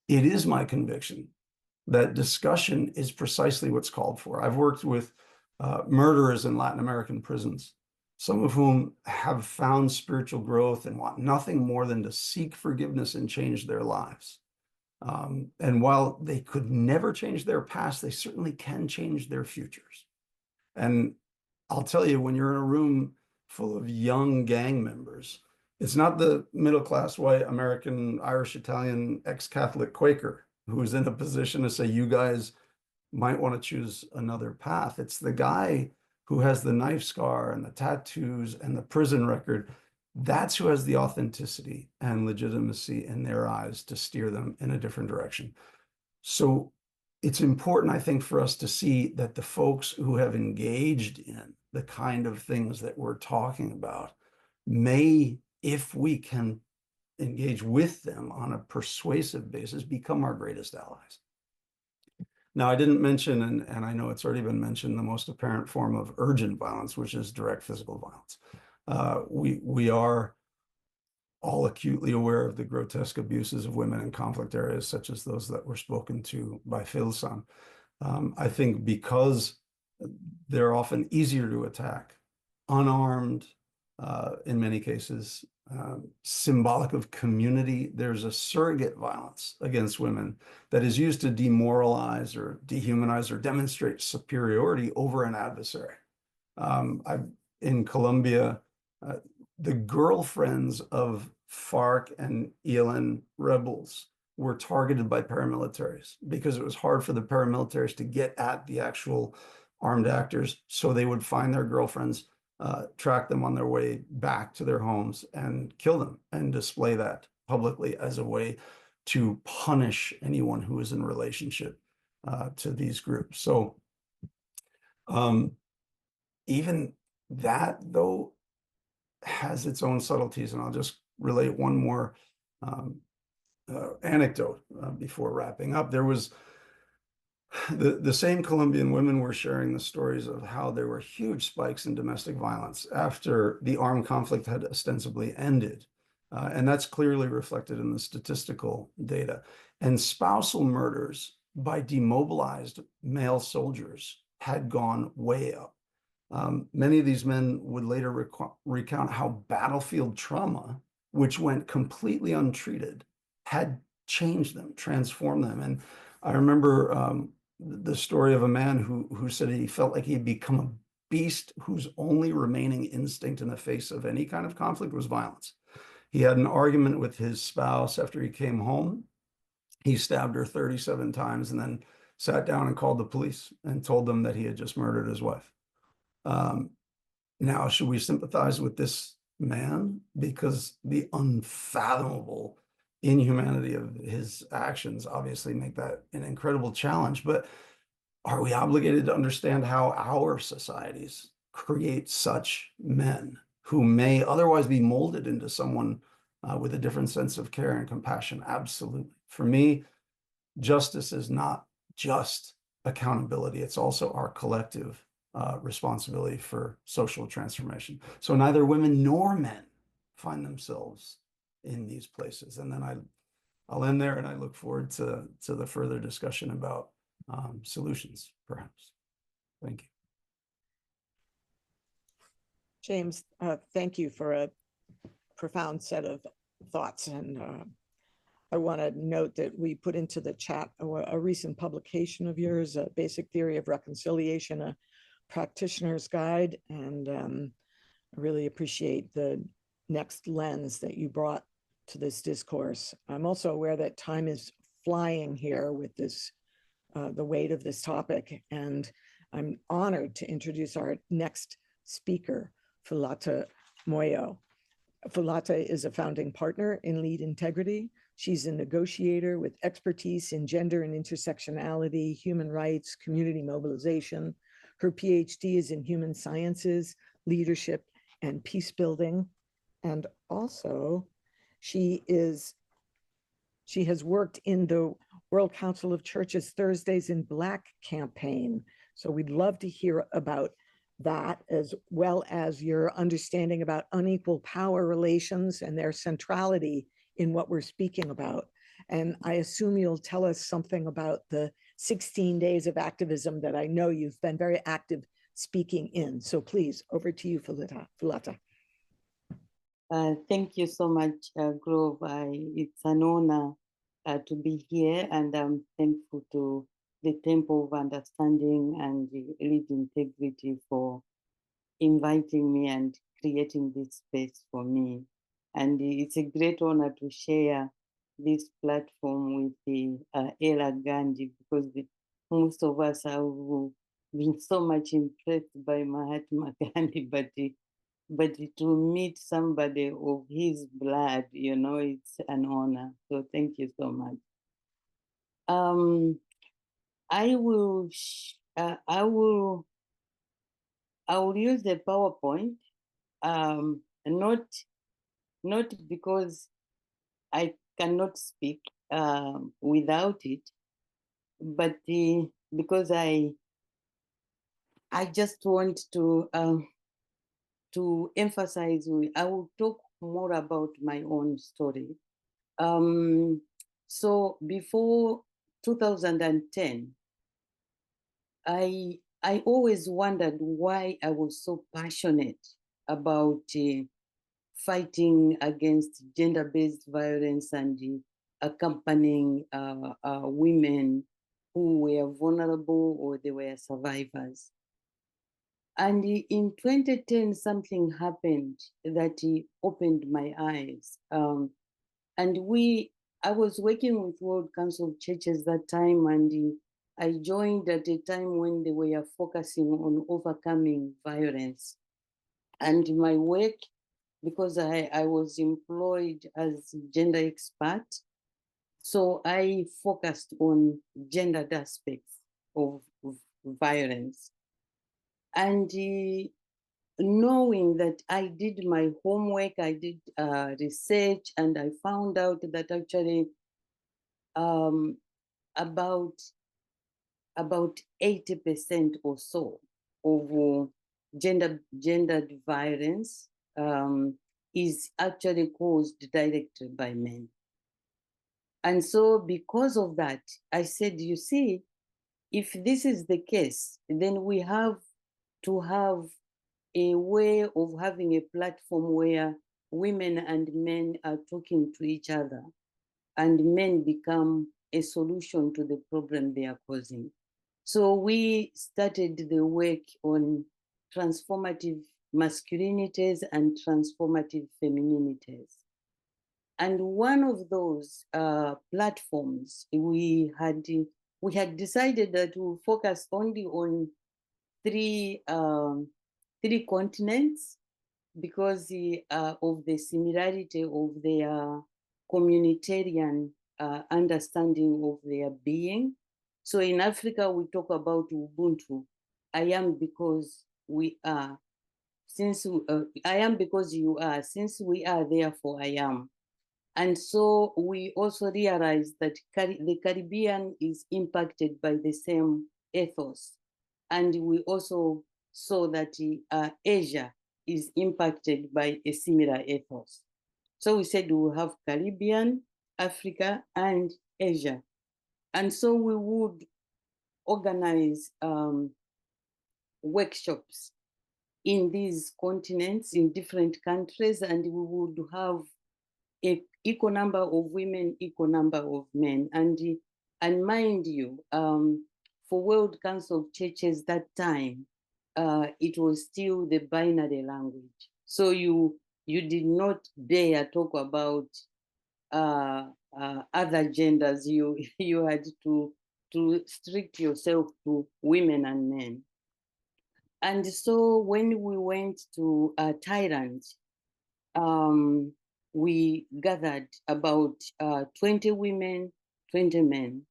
it is my conviction that discussion is precisely what's called for. I've worked with murderers in Latin American prisons, some of whom have found spiritual growth and want nothing more than to seek forgiveness and change their lives. And while they could never change their past, they certainly can change their futures. And I'll tell you, when you're in a room full of young gang members, it's not the middle-class white American, Irish, Italian, ex-Catholic Quaker who's in a position to say, you guys might want to choose another path. It's the guy who has the knife scar and the tattoos and the prison record. That's who has the authenticity and legitimacy in their eyes to steer them in a different direction. So it's important, I think, for us to see that the folks who have engaged in the kind of things that we're talking about may, if we can engage with them on a persuasive basis, become our greatest allies. Now, I didn't mention, and I know it's already been mentioned, the most apparent form of urgent violence, which is direct physical violence. We are all acutely aware of the grotesque abuses of women in conflict areas, such as those that were spoken to by Filsan. I think because they're often easier to attack, unarmed, in many cases, symbolic of community, there's a surrogate violence against women that is used to demoralize or dehumanize or demonstrate superiority over an adversary. In Colombia, the girlfriends of FARC and ELN rebels were targeted by paramilitaries because it was hard for the paramilitaries to get at the actual armed actors. So they would find their girlfriends, track them on their way back to their homes and kill them and display that publicly as a way to punish anyone who is in relationship to these groups. So even that, though, has its own subtleties, and I'll just relate one more anecdote before wrapping up. There was the same Colombian women were sharing the stories of how there were huge spikes in domestic violence after the armed conflict had ostensibly ended. And that's clearly reflected in the statistical data. And spousal murders by demobilized male soldiers had gone way up. Many of these men would later recount how battlefield trauma, which went completely untreated, had changed them, transformed them. And I remember the story of a man who said he felt like he'd become a beast whose only remaining instinct in the face of any kind of conflict was violence. He had an argument with his spouse after he came home. He stabbed her 37 times and then sat down and called the police and told them that he had just murdered his wife. Now, should we sympathize with this man? Because the unfathomable inhumanity of his actions obviously make that an incredible challenge. But are we obligated to understand how our societies create such men who may otherwise be molded into someone with a different sense of care and compassion? Absolutely. For me, justice is not just accountability. It's also our collective responsibility for social transformation. So neither women nor men find themselves in these places. And then I'll end there, and I look forward to the further discussion about solutions, perhaps. Thank you. James, thank you for a profound set of thoughts. And I want to note that we put into the chat a recent publication of yours, A Basic Theory of Reconciliation, a practitioner's guide. And I really appreciate the next lens that you brought to this discourse. I'm also aware that time is flying here with this, the weight of this topic. And I'm honored to introduce our next speaker, Fulata Moyo. Fulata is a founding partner in Lead Integrity. She's a negotiator with expertise in gender and intersectionality, human rights, community mobilization. Her PhD is in human sciences, leadership, and peace building. And also, she has worked in the World Council of Churches Thursdays in Black campaign. So we'd love to hear about that, as well as your understanding about unequal power relations and their centrality in what we're speaking about. And I assume you'll tell us something about the 16 days of activism that I know you've been very active speaking in. So please, over to you, Fulata. Thank you so much, Grove. It's an honor to be here, and I'm thankful to the Temple of Understanding and the Lead Integrity for inviting me and creating this space for me. And it's a great honor to share this platform with the Ella Gandhi, because most of us have been so much impressed by Mahatma Gandhi, but to meet somebody of his blood, you know, it's an honor. So thank you so much. I will use the PowerPoint, not because I cannot speak without it, but because I just want to emphasize. I will talk more about my own story. So before 2010, I always wondered why I was so passionate about fighting against gender-based violence and accompanying women who were vulnerable or they were survivors. And in 2010, something happened that opened my eyes. And I was working with World Council of Churches that time, and I joined at a time when they were focusing on overcoming violence. And my work, because I was employed as gender expert, so I focused on gendered aspects of violence. And knowing that I did my homework, I did research, and I found out that actually um, about 80% or so of gendered violence is actually caused directly by men. And so because of that, I said, you see, if this is the case, then we have to have a way of having a platform where women and men are talking to each other and men become a solution to the problem they are causing. So we started the work on transformative masculinities and transformative femininities. And one of those platforms, we had decided that we'll focus only on three continents because of the similarity of their communitarian understanding of their being. So in Africa, we talk about Ubuntu. I am because we are. I am because you are. Since we are, therefore I am. And so we also realized that the Caribbean is impacted by the same ethos. And we also saw that Asia is impacted by a similar ethos. So we said we'll have Caribbean, Africa, and Asia. And so we would organize workshops in these continents, in different countries, and we would have an equal number of women, equal number of men. And mind you, for World Council of Churches that time, it was still the binary language. So you did not dare talk about other genders. You had to strict yourself to women and men. And so when we went to Thailand, we gathered about 20 women, 20 men.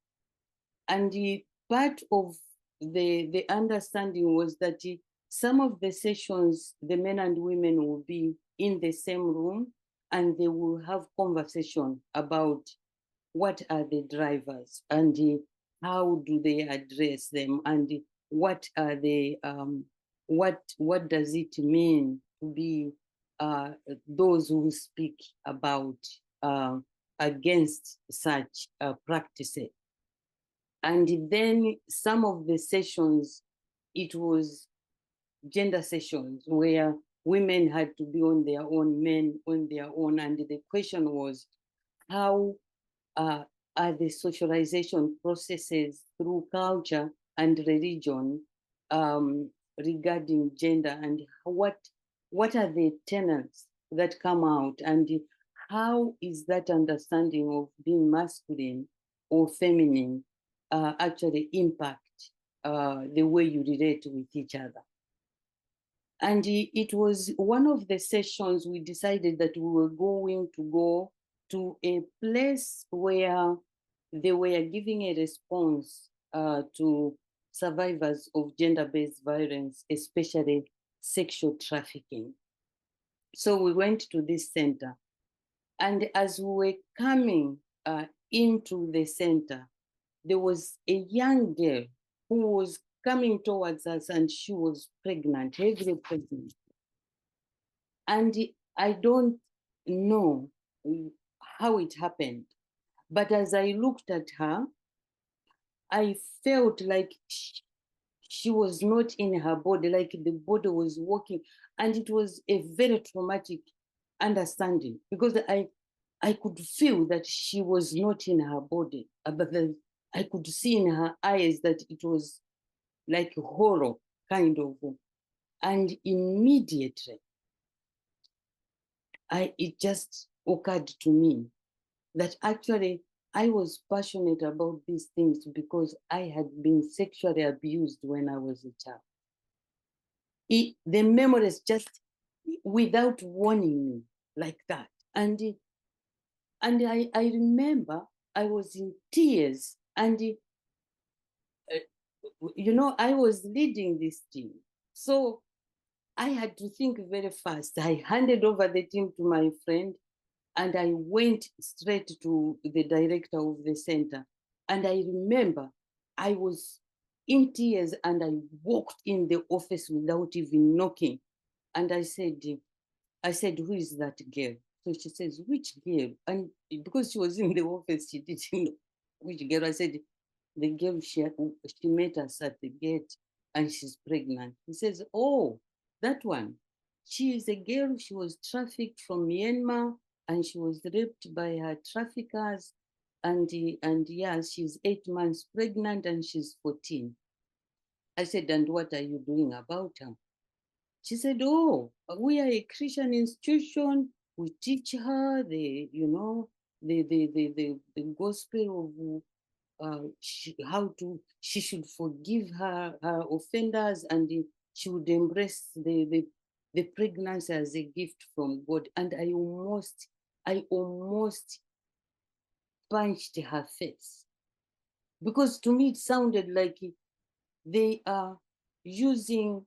And the part of the understanding was that some of the sessions, the men and women will be in the same room and they will have conversation about what are the drivers and how do they address them and what are the what does it mean to be those who speak about against such practices. And then some of the sessions, it was gender sessions where women had to be on their own, men on their own. And the question was, how are the socialization processes through culture and religion regarding gender, and what are the tenets that come out, and how is that understanding of being masculine or feminine actually impact the way you relate with each other. And it was one of the sessions we decided that we were going to go to a place where they were giving a response to survivors of gender-based violence, especially sexual trafficking. So we went to this center. And as we were coming into the center, there was a young girl who was coming towards us, and she was pregnant, heavily pregnant. And I don't know how it happened, but as I looked at her, I felt like she was not in her body, like the body was walking. And it was a very traumatic understanding because I could feel that she was not in her body, but then I could see in her eyes that it was like horror, kind of. And immediately, it just occurred to me that actually I was passionate about these things because I had been sexually abused when I was a child. The memories just without warning me like that. And I remember I was in tears, and I was leading this team. So I had to think very fast. I handed over the team to my friend and I went straight to the director of the center. And I remember I was in tears and I walked in the office without even knocking. And I said, who is that girl? So she says, which girl? And because she was in the office, she didn't know which girl. I said, the girl she met us at the gate and she's pregnant. He says, oh, that one. She is a girl, she was trafficked from Myanmar and she was raped by her traffickers. And yeah, she's 8 months pregnant and she's 14. I said, and what are you doing about her? She said, oh, we are a Christian institution. We teach her the gospel of she should forgive her offenders and she would embrace the pregnancy as a gift from God. And I almost punched her face because to me it sounded like they are using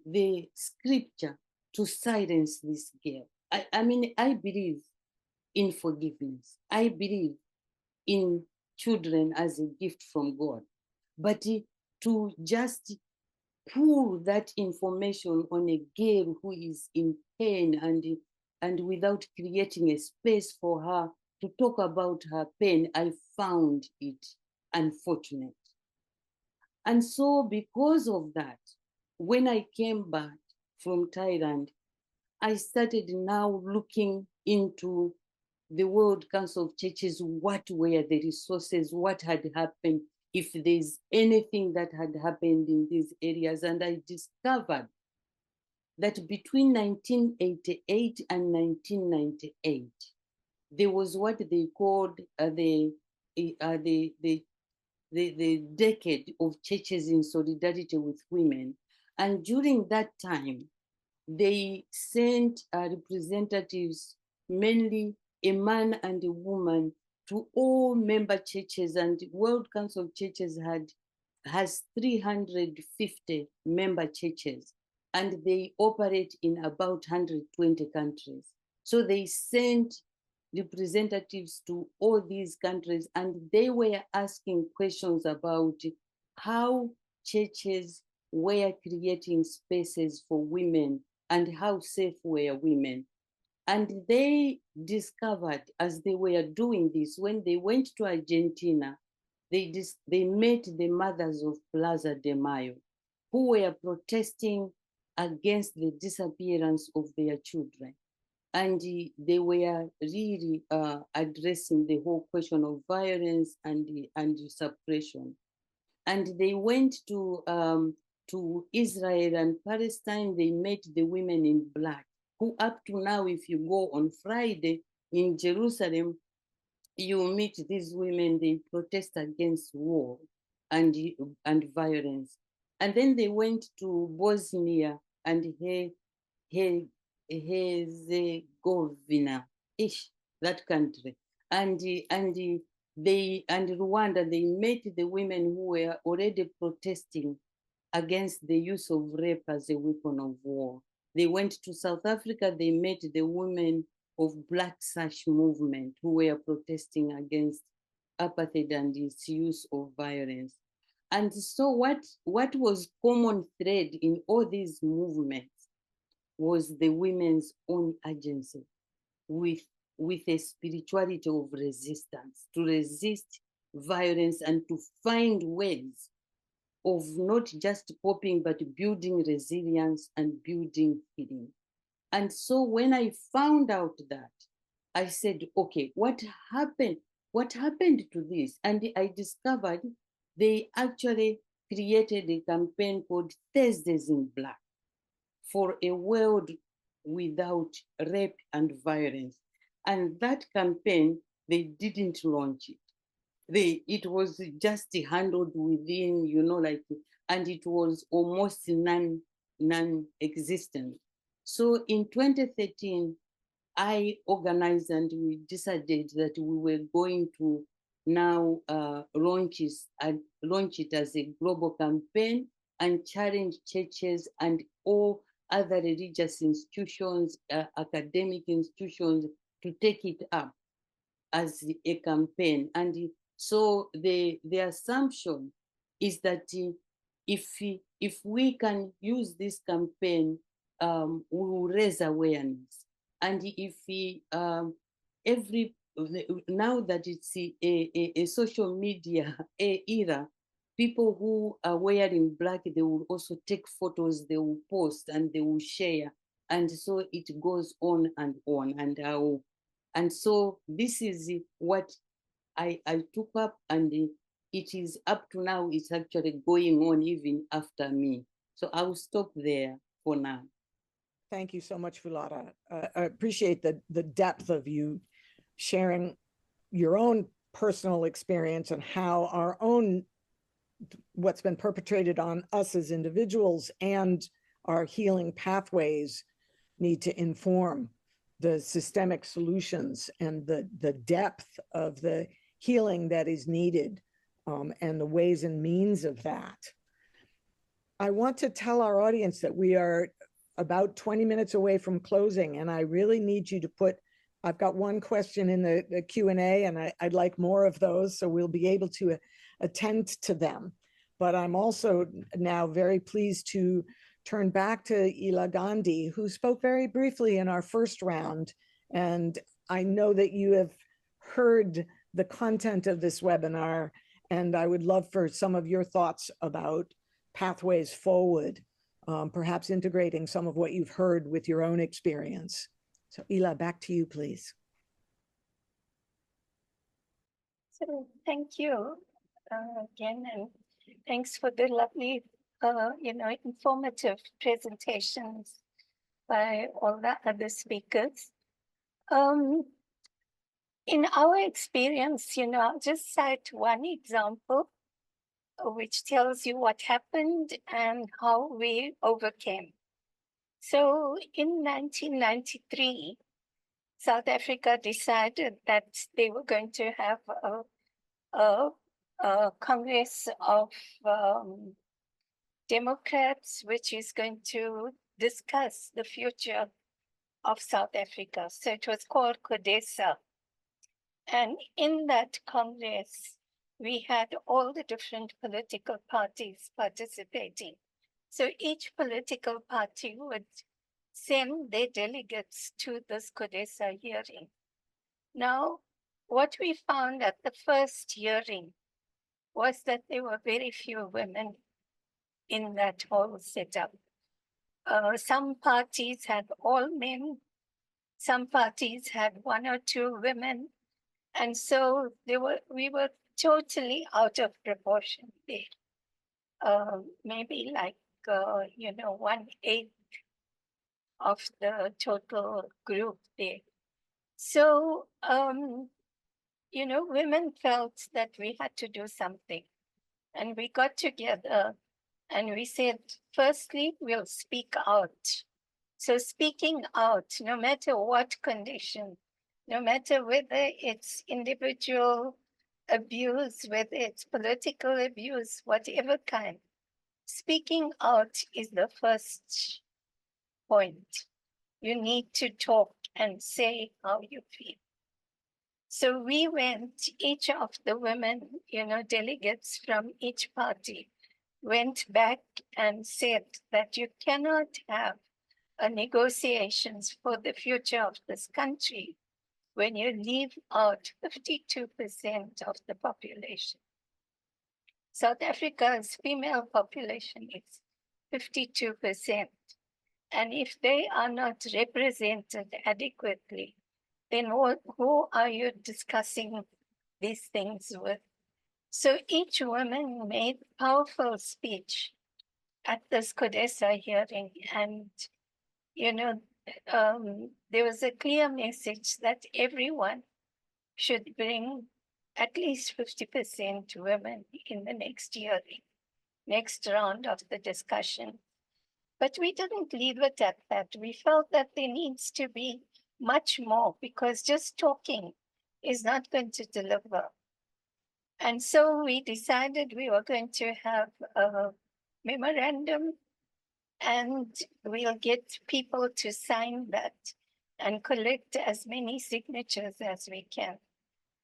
the scripture to silence this girl. I mean, I believe in forgiveness. I believe in children as a gift from God. But to just pull that information on a girl who is in pain and without creating a space for her to talk about her pain, I found it unfortunate. And so because of that, when I came back from Thailand, I started now looking into the World Council of Churches, what were the resources, what had happened, if there's anything that had happened in these areas. And I discovered that between 1988 and 1998, there was what they called the decade of churches in solidarity with women. And during that time, they sent representatives, mainly a man and a woman, to all member churches. And World Council of Churches has 350 member churches, and they operate in about 120 countries. So they sent representatives to all these countries, and they were asking questions about how churches were creating spaces for women and how safe were women. And they discovered as they were doing this, when they went to Argentina, they met the mothers of Plaza de Mayo, who were protesting against the disappearance of their children. And they were really addressing the whole question of violence and suppression. And they went to Israel and Palestine. They met the women in black, who up to now, if you go on Friday in Jerusalem, you meet these women, they protest against war and violence. And then they went to Bosnia and Herzegovina, that country. And Rwanda, they met the women who were already protesting against the use of rape as a weapon of war. They went to South Africa, they met the women of Black Sash movement who were protesting against apartheid and its use of violence. And so what was common thread in all these movements was the women's own agency with a spirituality of resistance, to resist violence and to find ways of not just coping, but building resilience and building healing. And so when I found out that, I said, okay, what happened? What happened to this? And I discovered they actually created a campaign called Thursdays in Black for a world without rape and violence. And that campaign, they didn't launch it. It was just handled within, and it was almost non-existent. So in 2013, I organized and we decided that we were going to now launch it as a global campaign and challenge churches and all other religious institutions, academic institutions to take it up as a campaign. And so the assumption is that if we can use this campaign, we will raise awareness. And if now that it's a social media era, people who are wearing black, they will also take photos, they will post and they will share. And so it goes on and on. And so this is what I took up, and it is up to now, it's actually going on even after me. So I will stop there for now. Thank you so much, Fulata. I appreciate the depth of you sharing your own personal experience and how our own, what's been perpetrated on us as individuals and our healing pathways need to inform the systemic solutions and the depth of the healing that is needed, and the ways and means of that. I want to tell our audience that we are about 20 minutes away from closing, and I really need you to I've got one question in the Q&A, and I'd like more of those, so we'll be able to attend to them. But I'm also now very pleased to turn back to Gandhi, who spoke very briefly in our first round. And I know that you have heard the content of this webinar, and I would love for some of your thoughts about pathways forward, perhaps integrating some of what you've heard with your own experience. So Ila, back to you, please. So thank you again, and thanks for the lovely, informative presentations by all the other speakers. In our experience, I'll just cite one example which tells you what happened and how we overcame. So in 1993, South Africa decided that they were going to have a Congress of Democrats, which is going to discuss the future of South Africa. So it was called CODESA. And in that Congress, we had all the different political parties participating. So each political party would send their delegates to this CODESA hearing. Now, what we found at the first hearing was that there were very few women in that whole setup. Some parties had all men, some parties had one or two women, and so we were totally out of proportion there. Maybe like 1/8 of the total group there. So women felt that we had to do something, and we got together and we said, firstly, we'll speak out. So speaking out, no matter what condition, no matter whether it's individual abuse, whether it's political abuse, whatever kind, speaking out is the first point. You need to talk and say how you feel. So we went, each of the women, delegates from each party went back and said that you cannot have negotiations for the future of this country when you leave out 52% of the population. South Africa's female population is 52%. And if they are not represented adequately, then who are you discussing these things with? So each woman made powerful speech at this CODESA hearing, and there was a clear message that everyone should bring at least 50% women in the next hearing, next round of the discussion. But we didn't leave it at that. We felt that there needs to be much more, because just talking is not going to deliver. And so we decided we were going to have a memorandum And we'll get people to sign that and collect as many signatures as we can.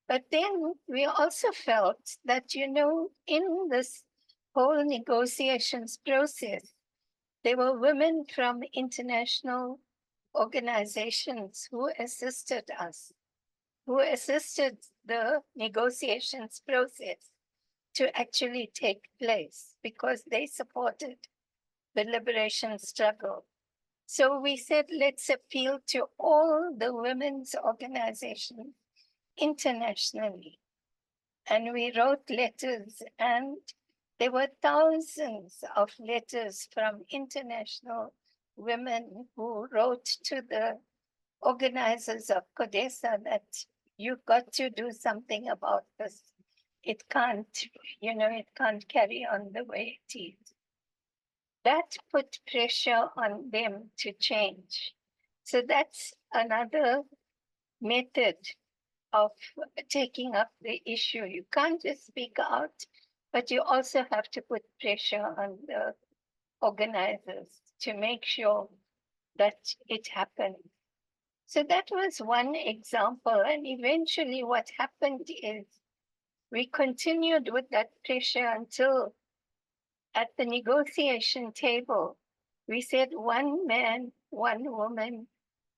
But then we also felt that, in this whole negotiations process, there were women from international organizations who assisted us, who assisted the negotiations process to actually take place because they supported the liberation struggle. So we said, let's appeal to all the women's organizations internationally. And we wrote letters, and there were thousands of letters from international women who wrote to the organizers of CODESA that you've got to do something about this. It can't, it can't carry on the way it is. That put pressure on them to change. So that's another method of taking up the issue. You can't just speak out, but you also have to put pressure on the organizers to make sure that it happens. So that was one example. And eventually what happened is we continued with that pressure until at the negotiation table, we said one man, one woman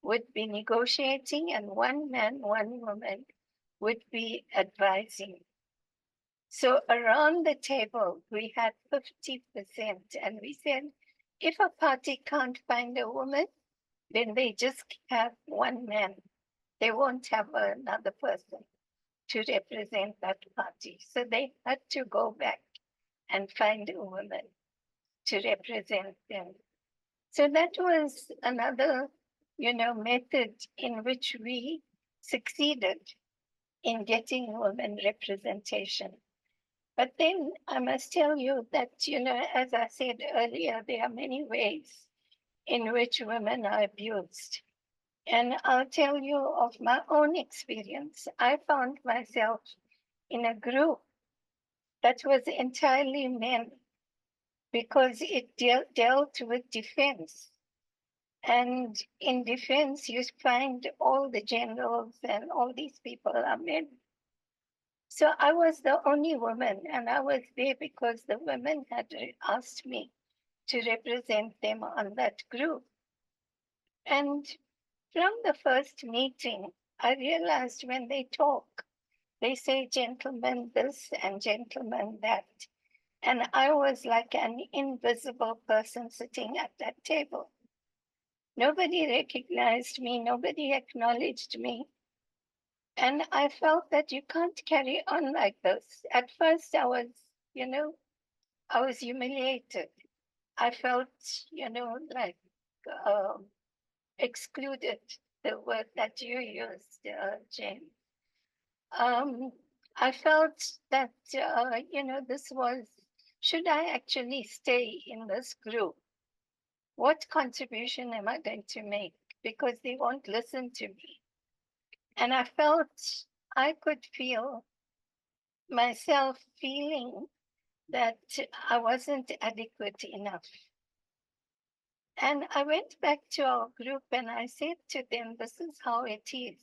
would be negotiating, and one man, one woman would be advising. So around the table, we had 50%, and we said, if a party can't find a woman, then they just have one man. They won't have another person to represent that party. So they had to go back and find a woman to represent them. So that was another, method in which we succeeded in getting women representation. But then I must tell you that, as I said earlier, there are many ways in which women are abused. And I'll tell you of my own experience. I found myself in a group that was entirely men because it dealt with defense. And in defense, you find all the generals and all these people are men. So I was the only woman, and I was there because the women had asked me to represent them on that group. And from the first meeting, I realized when they talk, they say gentlemen this and gentlemen that. And I was like an invisible person sitting at that table. Nobody recognized me, nobody acknowledged me. And I felt that you can't carry on like this. At first, I was humiliated. I felt, like excluded, the word that you used, Jane. I felt that, this was, should I actually stay in this group? What contribution am I going to make? Because they won't listen to me. And I felt I could feel myself feeling that I wasn't adequate enough. And I went back to our group and I said to them, this is how it is.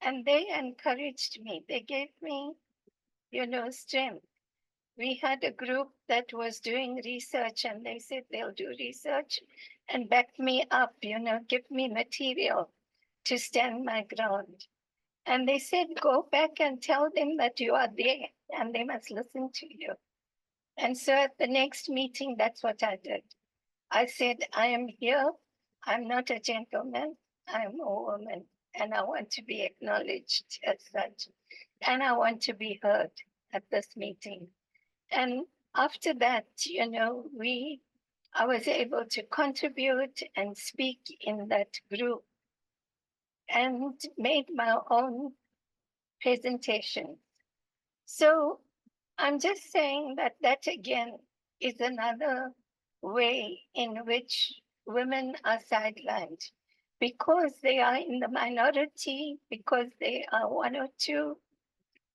And they encouraged me. They gave me, strength. We had a group that was doing research and they said they'll do research and back me up, give me material to stand my ground. And they said, go back and tell them that you are there and they must listen to you. And so at the next meeting, that's what I did. I said, I am here. I'm not a gentleman. I'm a woman. And I want to be acknowledged as such. And I want to be heard at this meeting. And after that, I was able to contribute and speak in that group and made my own presentation. So I'm just saying that that again is another way in which women are sidelined because they are in the minority, because they are one or two,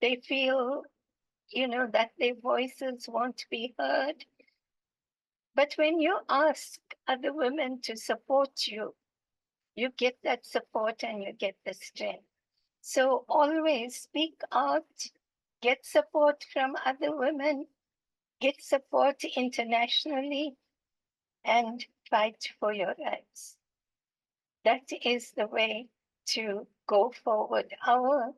they feel, that their voices won't be heard. But when you ask other women to support you, you get that support and you get the strength. So always speak out, get support from other women, get support internationally, and fight for your rights. That is the way to go forward. All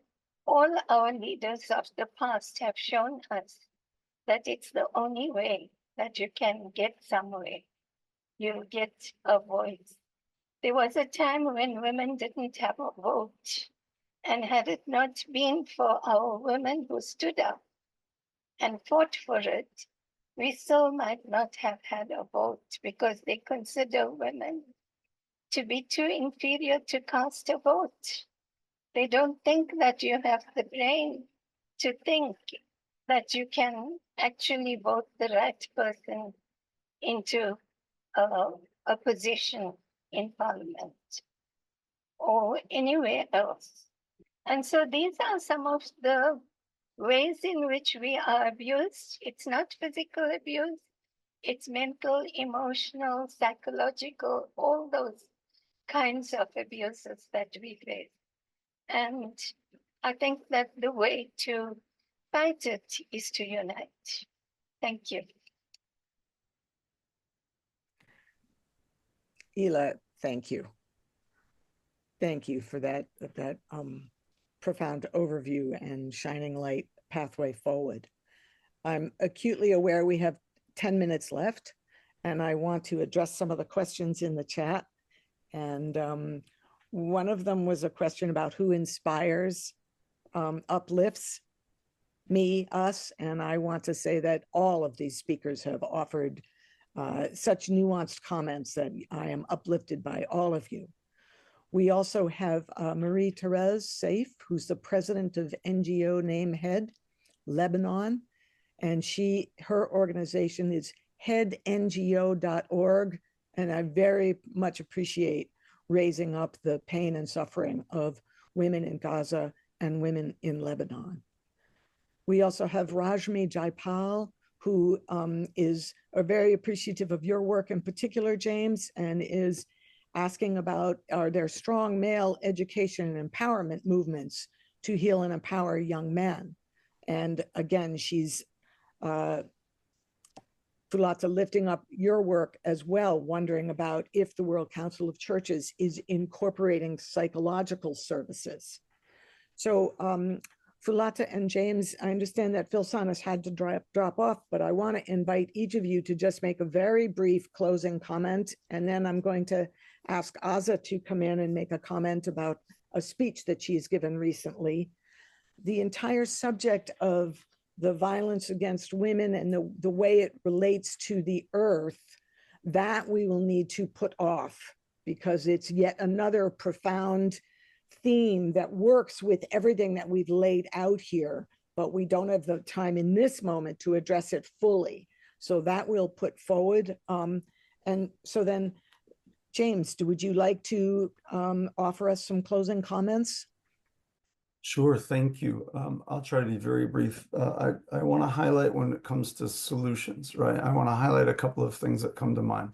our leaders of the past have shown us that it's the only way that you can get somewhere. You'll get a voice. There was a time when women didn't have a vote. And had it not been for our women who stood up and fought for it, we still might not have had a vote because they consider women to be too inferior to cast a vote. They don't think that you have the brain to think that you can actually vote the right person into a position in parliament or anywhere else. And so these are some of the ways in which we are abused. It's not physical abuse, it's mental, emotional, psychological, all those kinds of abuses that we face. And I think that the way to fight it is to unite. Thank you. Ela, thank you. Thank you for that profound overview and shining light pathway forward. I'm acutely aware we have 10 minutes left, and I want to address some of the questions in the chat. And one of them was a question about who inspires, uplifts me, us, and I want to say that all of these speakers have offered such nuanced comments that I am uplifted by all of you. We also have Marie-Therese Saif, who's the president of NGO Namehead Lebanon, and her organization is headngo.org, and I very much appreciate raising up the pain and suffering of women in Gaza and women in Lebanon. We also have Rajmi Jaipal, who is very appreciative of your work in particular, James, and is asking about, are there strong male education and empowerment movements to heal and empower young men? And again, she's Fulata lifting up your work as well, wondering about if the World Council of Churches is incorporating psychological services. So Fulata and James, I understand that Filsan has had to drop off, but I want to invite each of you to just make a very brief closing comment, and then I'm going to ask Aza to come in and make a comment about a speech that she's given recently. The entire subject of the violence against women and the way it relates to the earth, that we will need to put off because it's yet another profound theme that works with everything that we've laid out here, but we don't have the time in this moment to address it fully. So that we'll put forward. And so then, James, would you like to offer us some closing comments? Sure, thank you. I'll try to be very brief. I want to highlight when it comes to solutions, right? I want to highlight a couple of things that come to mind.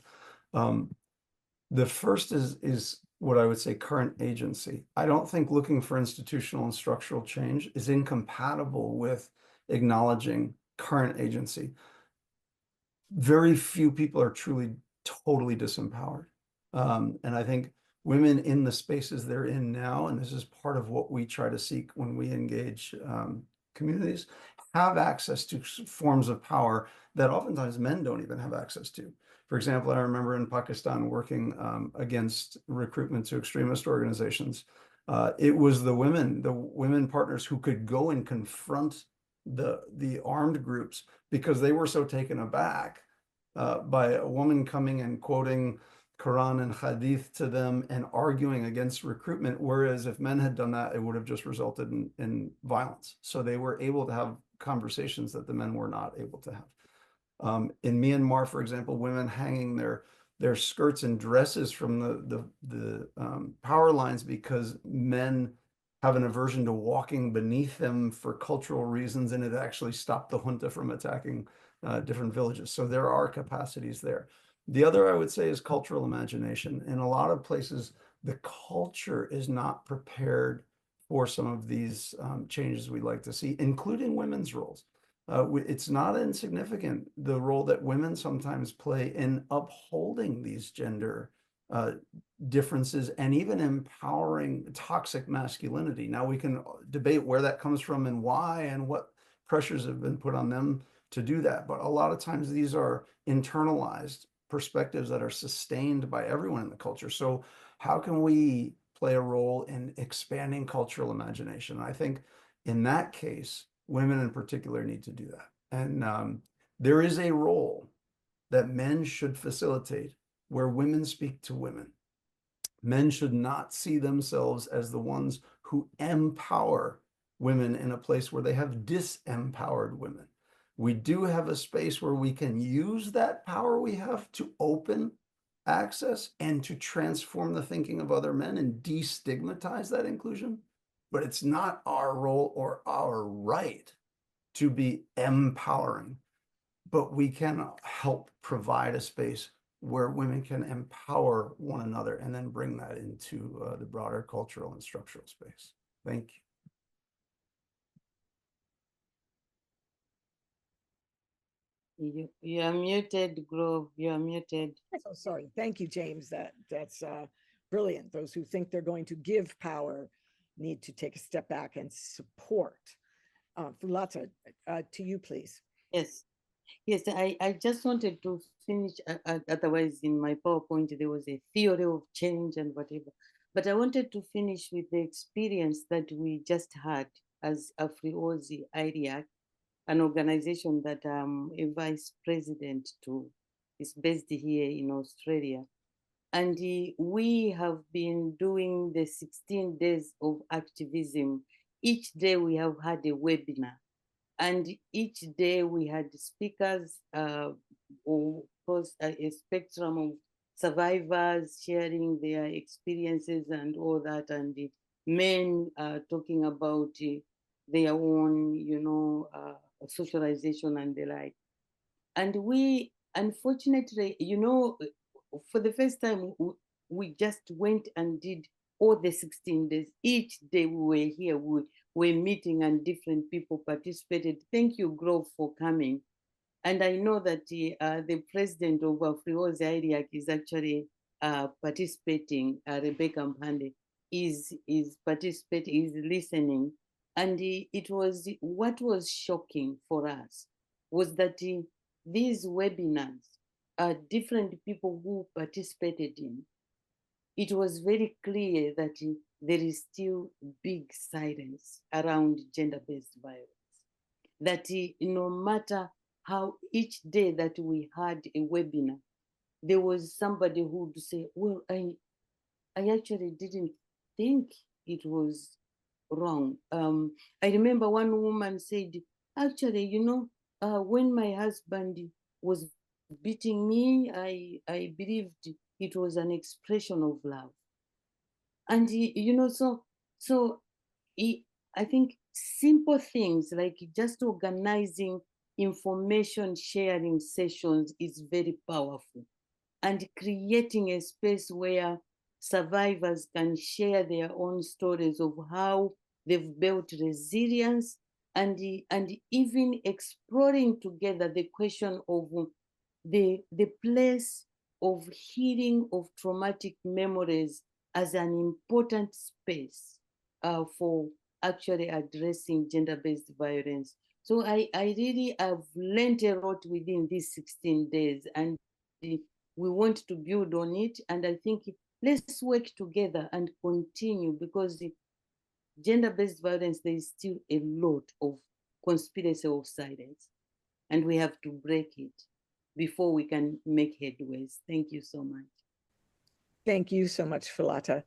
The first is what I would say current agency. I don't think looking for institutional and structural change is incompatible with acknowledging current agency. Very few people are truly totally disempowered. And I think women in the spaces they're in now, and this is part of what we try to seek when we engage communities, have access to forms of power that oftentimes men don't even have access to. For example, I remember in Pakistan working against recruitment to extremist organizations. It was the women partners who could go and confront the armed groups because they were so taken aback by a woman coming and quoting Quran and Hadith to them and arguing against recruitment, whereas if men had done that, it would have just resulted in violence. So they were able to have conversations that the men were not able to have. In Myanmar, for example, women hanging their skirts and dresses from the power lines because men have an aversion to walking beneath them for cultural reasons, and it actually stopped the junta from attacking different villages. So there are capacities there. The other I would say is cultural imagination. In a lot of places, the culture is not prepared for some of these changes we'd like to see, including women's roles. It's not insignificant, the role that women sometimes play in upholding these gender differences and even empowering toxic masculinity. Now we can debate where that comes from and why and what pressures have been put on them to do that. But a lot of times these are internalized perspectives that are sustained by everyone in the culture. So how can we play a role in expanding cultural imagination? I think in that case, women in particular need to do that. And there is a role that men should facilitate where women speak to women. Men should not see themselves as the ones who empower women in a place where they have disempowered women. We do have a space where we can use that power we have to open access and to transform the thinking of other men and destigmatize that inclusion. But it's not our role or our right to be empowering, but we can help provide a space where women can empower one another and then bring that into the broader cultural and structural space. Thank you. You are muted, Grove. You are muted. Oh, sorry. Thank you, James. That's brilliant. Those who think they're going to give power need to take a step back and support. Fulata, to you, please. Yes. Yes, I just wanted to finish, otherwise in my PowerPoint, there was a theory of change and whatever. But I wanted to finish with the experience that we just had as Afriozi IRIAC, an organization that I'm a vice president to, is based here in Australia. And we have been doing the 16 days of activism. Each day we have had a webinar. And each day we had speakers across a spectrum of survivors sharing their experiences and all that, and the men talking about their own, socialization and the like. And we, unfortunately, for the first time, we just went and did all the 16 days. Each day we were here, we were meeting and different people participated. Thank you, Grove, for coming. And I know that the president of Afriozi IRIAC is actually participating. Rebecca Mpande is participating, is listening. And it was, what was shocking for us was that these webinars, different people who participated in, it was very clear that there is still big silence around gender-based violence. That no matter how each day that we had a webinar, there was somebody who would say, well, I actually didn't think it was wrong. I remember one woman said, actually, when my husband was beating me, I believed it was an expression of love. And I think simple things like just organizing information sharing sessions is very powerful, and creating a space where survivors can share their own stories of how they've built resilience, and even exploring together the question of the place of healing of traumatic memories as an important space for actually addressing gender-based violence. So I really have learned a lot within these 16 days, and we want to build on it. And I think let's work together and continue, because gender-based violence, there is still a lot of conspiracy of silence, and we have to break it before we can make headways. Thank you so much. Thank you so much, Fulata.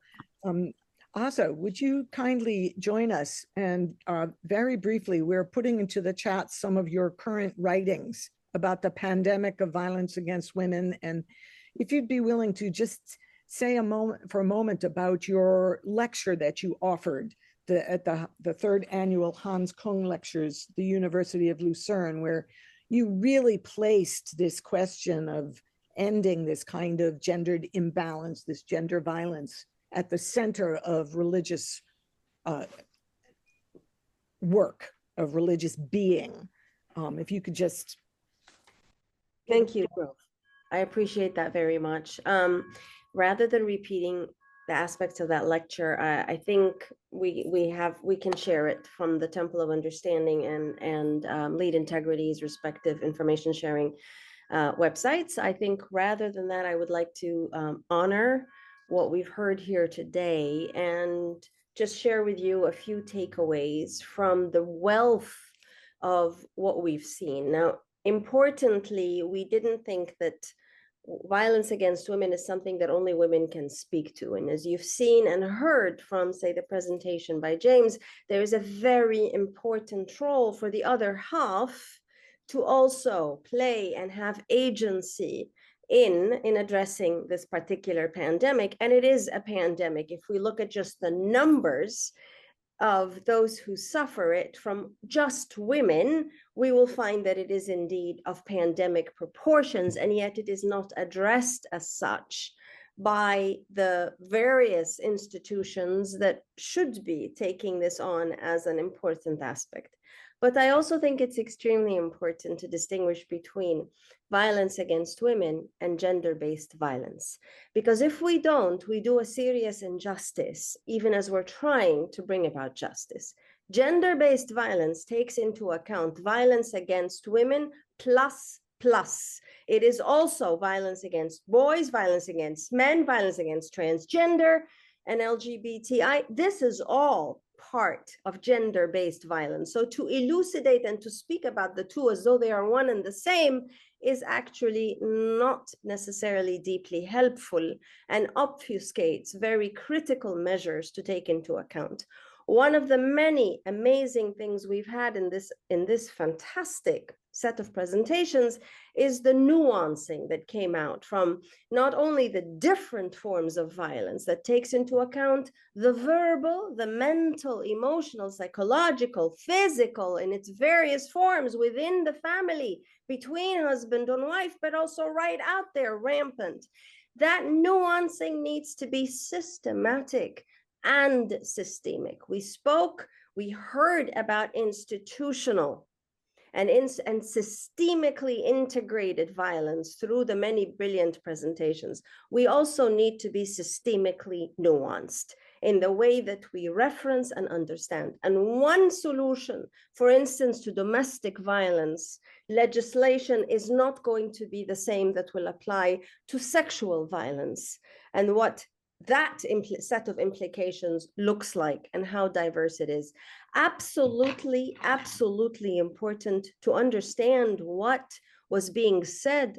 Asa, would you kindly join us? And very briefly, we're putting into the chat some of your current writings about the pandemic of violence against women. And if you'd be willing to just say a moment about your lecture that you offered at the third annual Hans Kung Lectures, the University of Lucerne, where you really placed this question of ending this kind of gendered imbalance, this gender violence, at the center of religious work, of religious being. If you could just. Thank you. I appreciate that very much. Rather than repeating the aspects of that lecture, I think we can share it from the Temple of Understanding and Lead Integrity's respective information sharing websites. I think rather than that, I would like to honor what we've heard here today and just share with you a few takeaways from the wealth of what we've seen. Now, importantly, we didn't think that violence against women is something that only women can speak to. And as you've seen and heard from, say, the presentation by James, there is a very important role for the other half to also play and have agency in addressing this particular pandemic. And it is a pandemic. If we look at just the numbers of those who suffer it from just women, we will find that it is indeed of pandemic proportions, and yet it is not addressed as such by the various institutions that should be taking this on as an important aspect. But I also think it's extremely important to distinguish between violence against women and gender-based violence. Because if we don't, we do a serious injustice, even as we're trying to bring about justice. Gender-based violence takes into account violence against women plus. It is also violence against boys, violence against men, violence against transgender and LGBTI. This is all part of gender-based violence. So to elucidate and to speak about the two as though they are one and the same is actually not necessarily deeply helpful and obfuscates very critical measures to take into account. One of the many amazing things we've had in this fantastic set of presentations is the nuancing that came out from not only the different forms of violence that takes into account the verbal, the mental, emotional, psychological, physical in its various forms within the family, between husband and wife, but also right out there rampant. That nuancing needs to be systematic and systemic. We heard about institutional and systemically integrated violence through the many brilliant presentations. We also need to be systemically nuanced in the way that we reference and understand. And one solution, for instance, to domestic violence legislation is not going to be the same that will apply to sexual violence, and what that set of implications looks like and how diverse it is. Absolutely, absolutely important to understand what was being said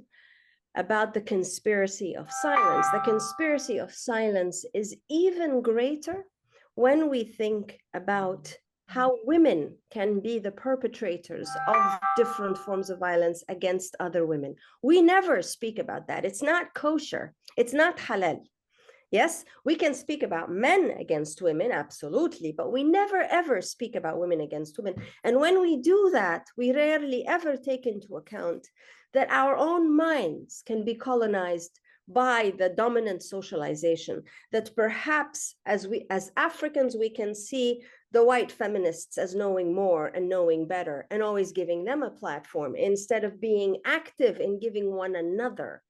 about the conspiracy of silence. The conspiracy of silence is even greater when we think about how women can be the perpetrators of different forms of violence against other women. We never speak about that. It's not kosher. It's not halal. Yes, we can speak about men against women, absolutely, but we never ever speak about women against women. And when we do that, we rarely ever take into account that our own minds can be colonized by the dominant socialization, that perhaps as Africans, we can see the white feminists as knowing more and knowing better and always giving them a platform instead of being active in giving one another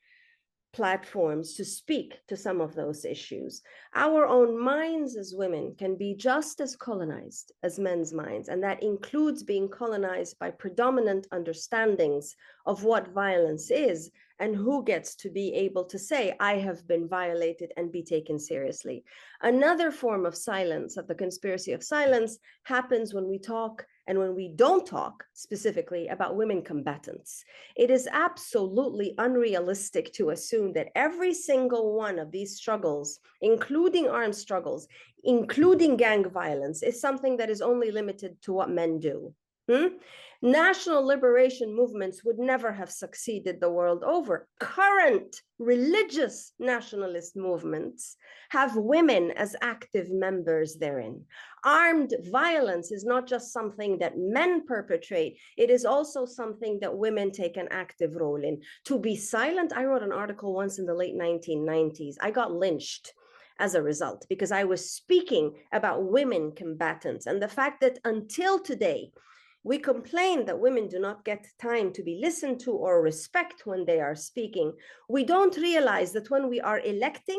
platforms to speak to some of those issues. Our own minds as women can be just as colonized as men's minds, and that includes being colonized by predominant understandings of what violence is and who gets to be able to say, I have been violated, and be taken seriously. Another form of silence, of the conspiracy of silence, happens when we talk and when we don't talk specifically about women combatants. It is absolutely unrealistic to assume that every single one of these struggles, including armed struggles, including gang violence, is something that is only limited to what men do. National liberation movements would never have succeeded the world over. Current religious nationalist movements have women as active members therein. Armed violence is not just something that men perpetrate, it is also something that women take an active role in. To be silent, I wrote an article once in the late 1990s. I got lynched as a result because I was speaking about women combatants and the fact that until today, we complain that women do not get time to be listened to or respect when they are speaking. We don't realize that when we are electing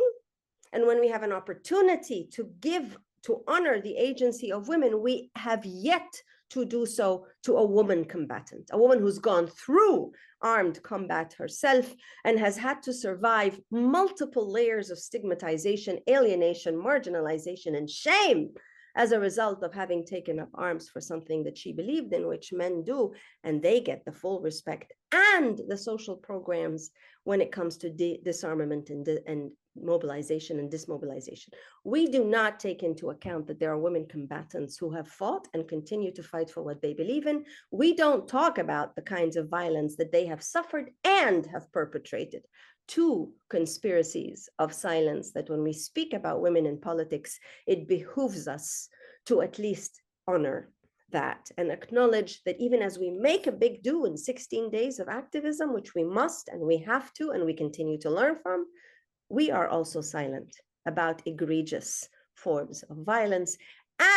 and when we have an opportunity to honor the agency of women, we have yet to do so to a woman combatant, a woman who's gone through armed combat herself and has had to survive multiple layers of stigmatization, alienation, marginalization, and shame as a result of having taken up arms for something that she believed in, which men do, and they get the full respect and the social programs when it comes to disarmament and mobilization and dismobilization. We do not take into account that there are women combatants who have fought and continue to fight for what they believe in. We don't talk about the kinds of violence that they have suffered and have perpetrated. Two conspiracies of silence that when we speak about women in politics, it behooves us to at least honor that and acknowledge that even as we make a big do in 16 days of activism, which we must and we have to and we continue to learn from, we are also silent about egregious forms of violence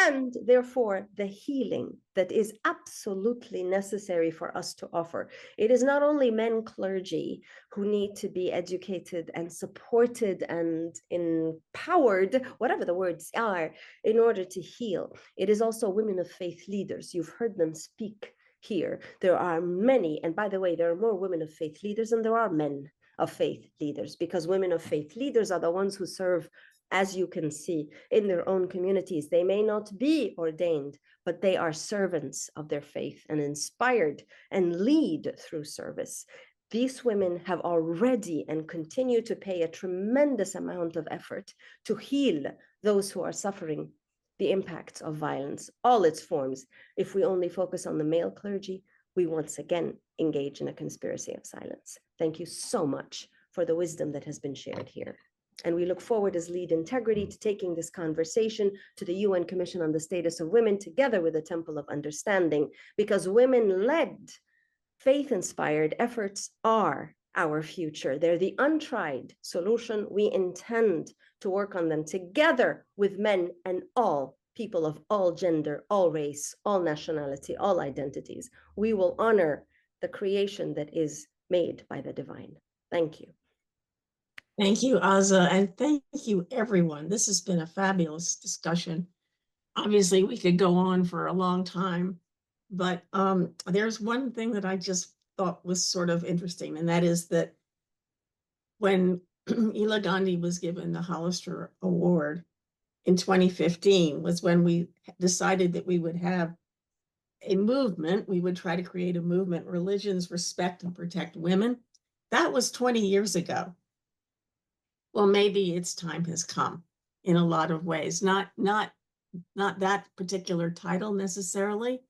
and therefore the healing that is absolutely necessary for us to offer. It is not only men clergy who need to be educated and supported and empowered, whatever the words are, in order to heal. It is also women of faith leaders. You've heard them speak here. There are many, and by the way, there are more women of faith leaders than there are men of faith leaders, because women of faith leaders are the ones who serve, as you can see, in their own communities. They may not be ordained, but they are servants of their faith and inspired and lead through service. These women have already and continue to pay a tremendous amount of effort to heal those who are suffering the impacts of violence, all its forms. If we only focus on the male clergy, we once again engage in a conspiracy of silence. Thank you so much for the wisdom that has been shared here. And we look forward as Lead Integrity to taking this conversation to the UN Commission on the Status of Women together with the Temple of Understanding, because women-led, faith-inspired efforts are our future. They're the untried solution. We intend to work on them together with men and all people of all gender, all race, all nationality, all identities. We will honor the creation that is made by the divine. Thank you. Thank you, Azza, and thank you, everyone. This has been a fabulous discussion. Obviously, we could go on for a long time, but there's one thing that I just thought was sort of interesting, and that is that when Ila Gandhi was given the Hollister Award in 2015 was when we decided that we would have a movement. We would try to create a movement, religions respect and protect women. That was 20 years ago. Well, maybe its time has come in a lot of ways, not that particular title necessarily,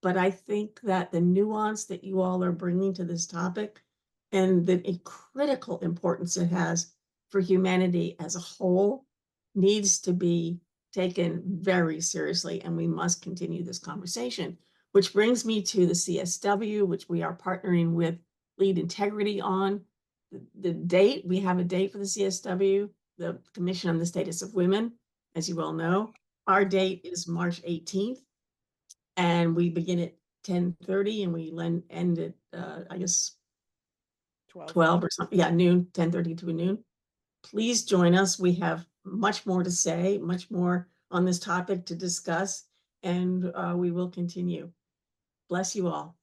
but I think that the nuance that you all are bringing to this topic and the critical importance it has for humanity as a whole needs to be taken very seriously, and we must continue this conversation, which brings me to the CSW, which we are partnering with Lead Integrity on. The date, we have a date for the CSW, the Commission on the Status of Women, as you all know. Our date is March 18th, and we begin at 10:30 and we end at, I guess, 12 or something. Yeah, noon, 10:30 to noon. Please join us. We have much more to say, much more on this topic to discuss, and we will continue. Bless you all.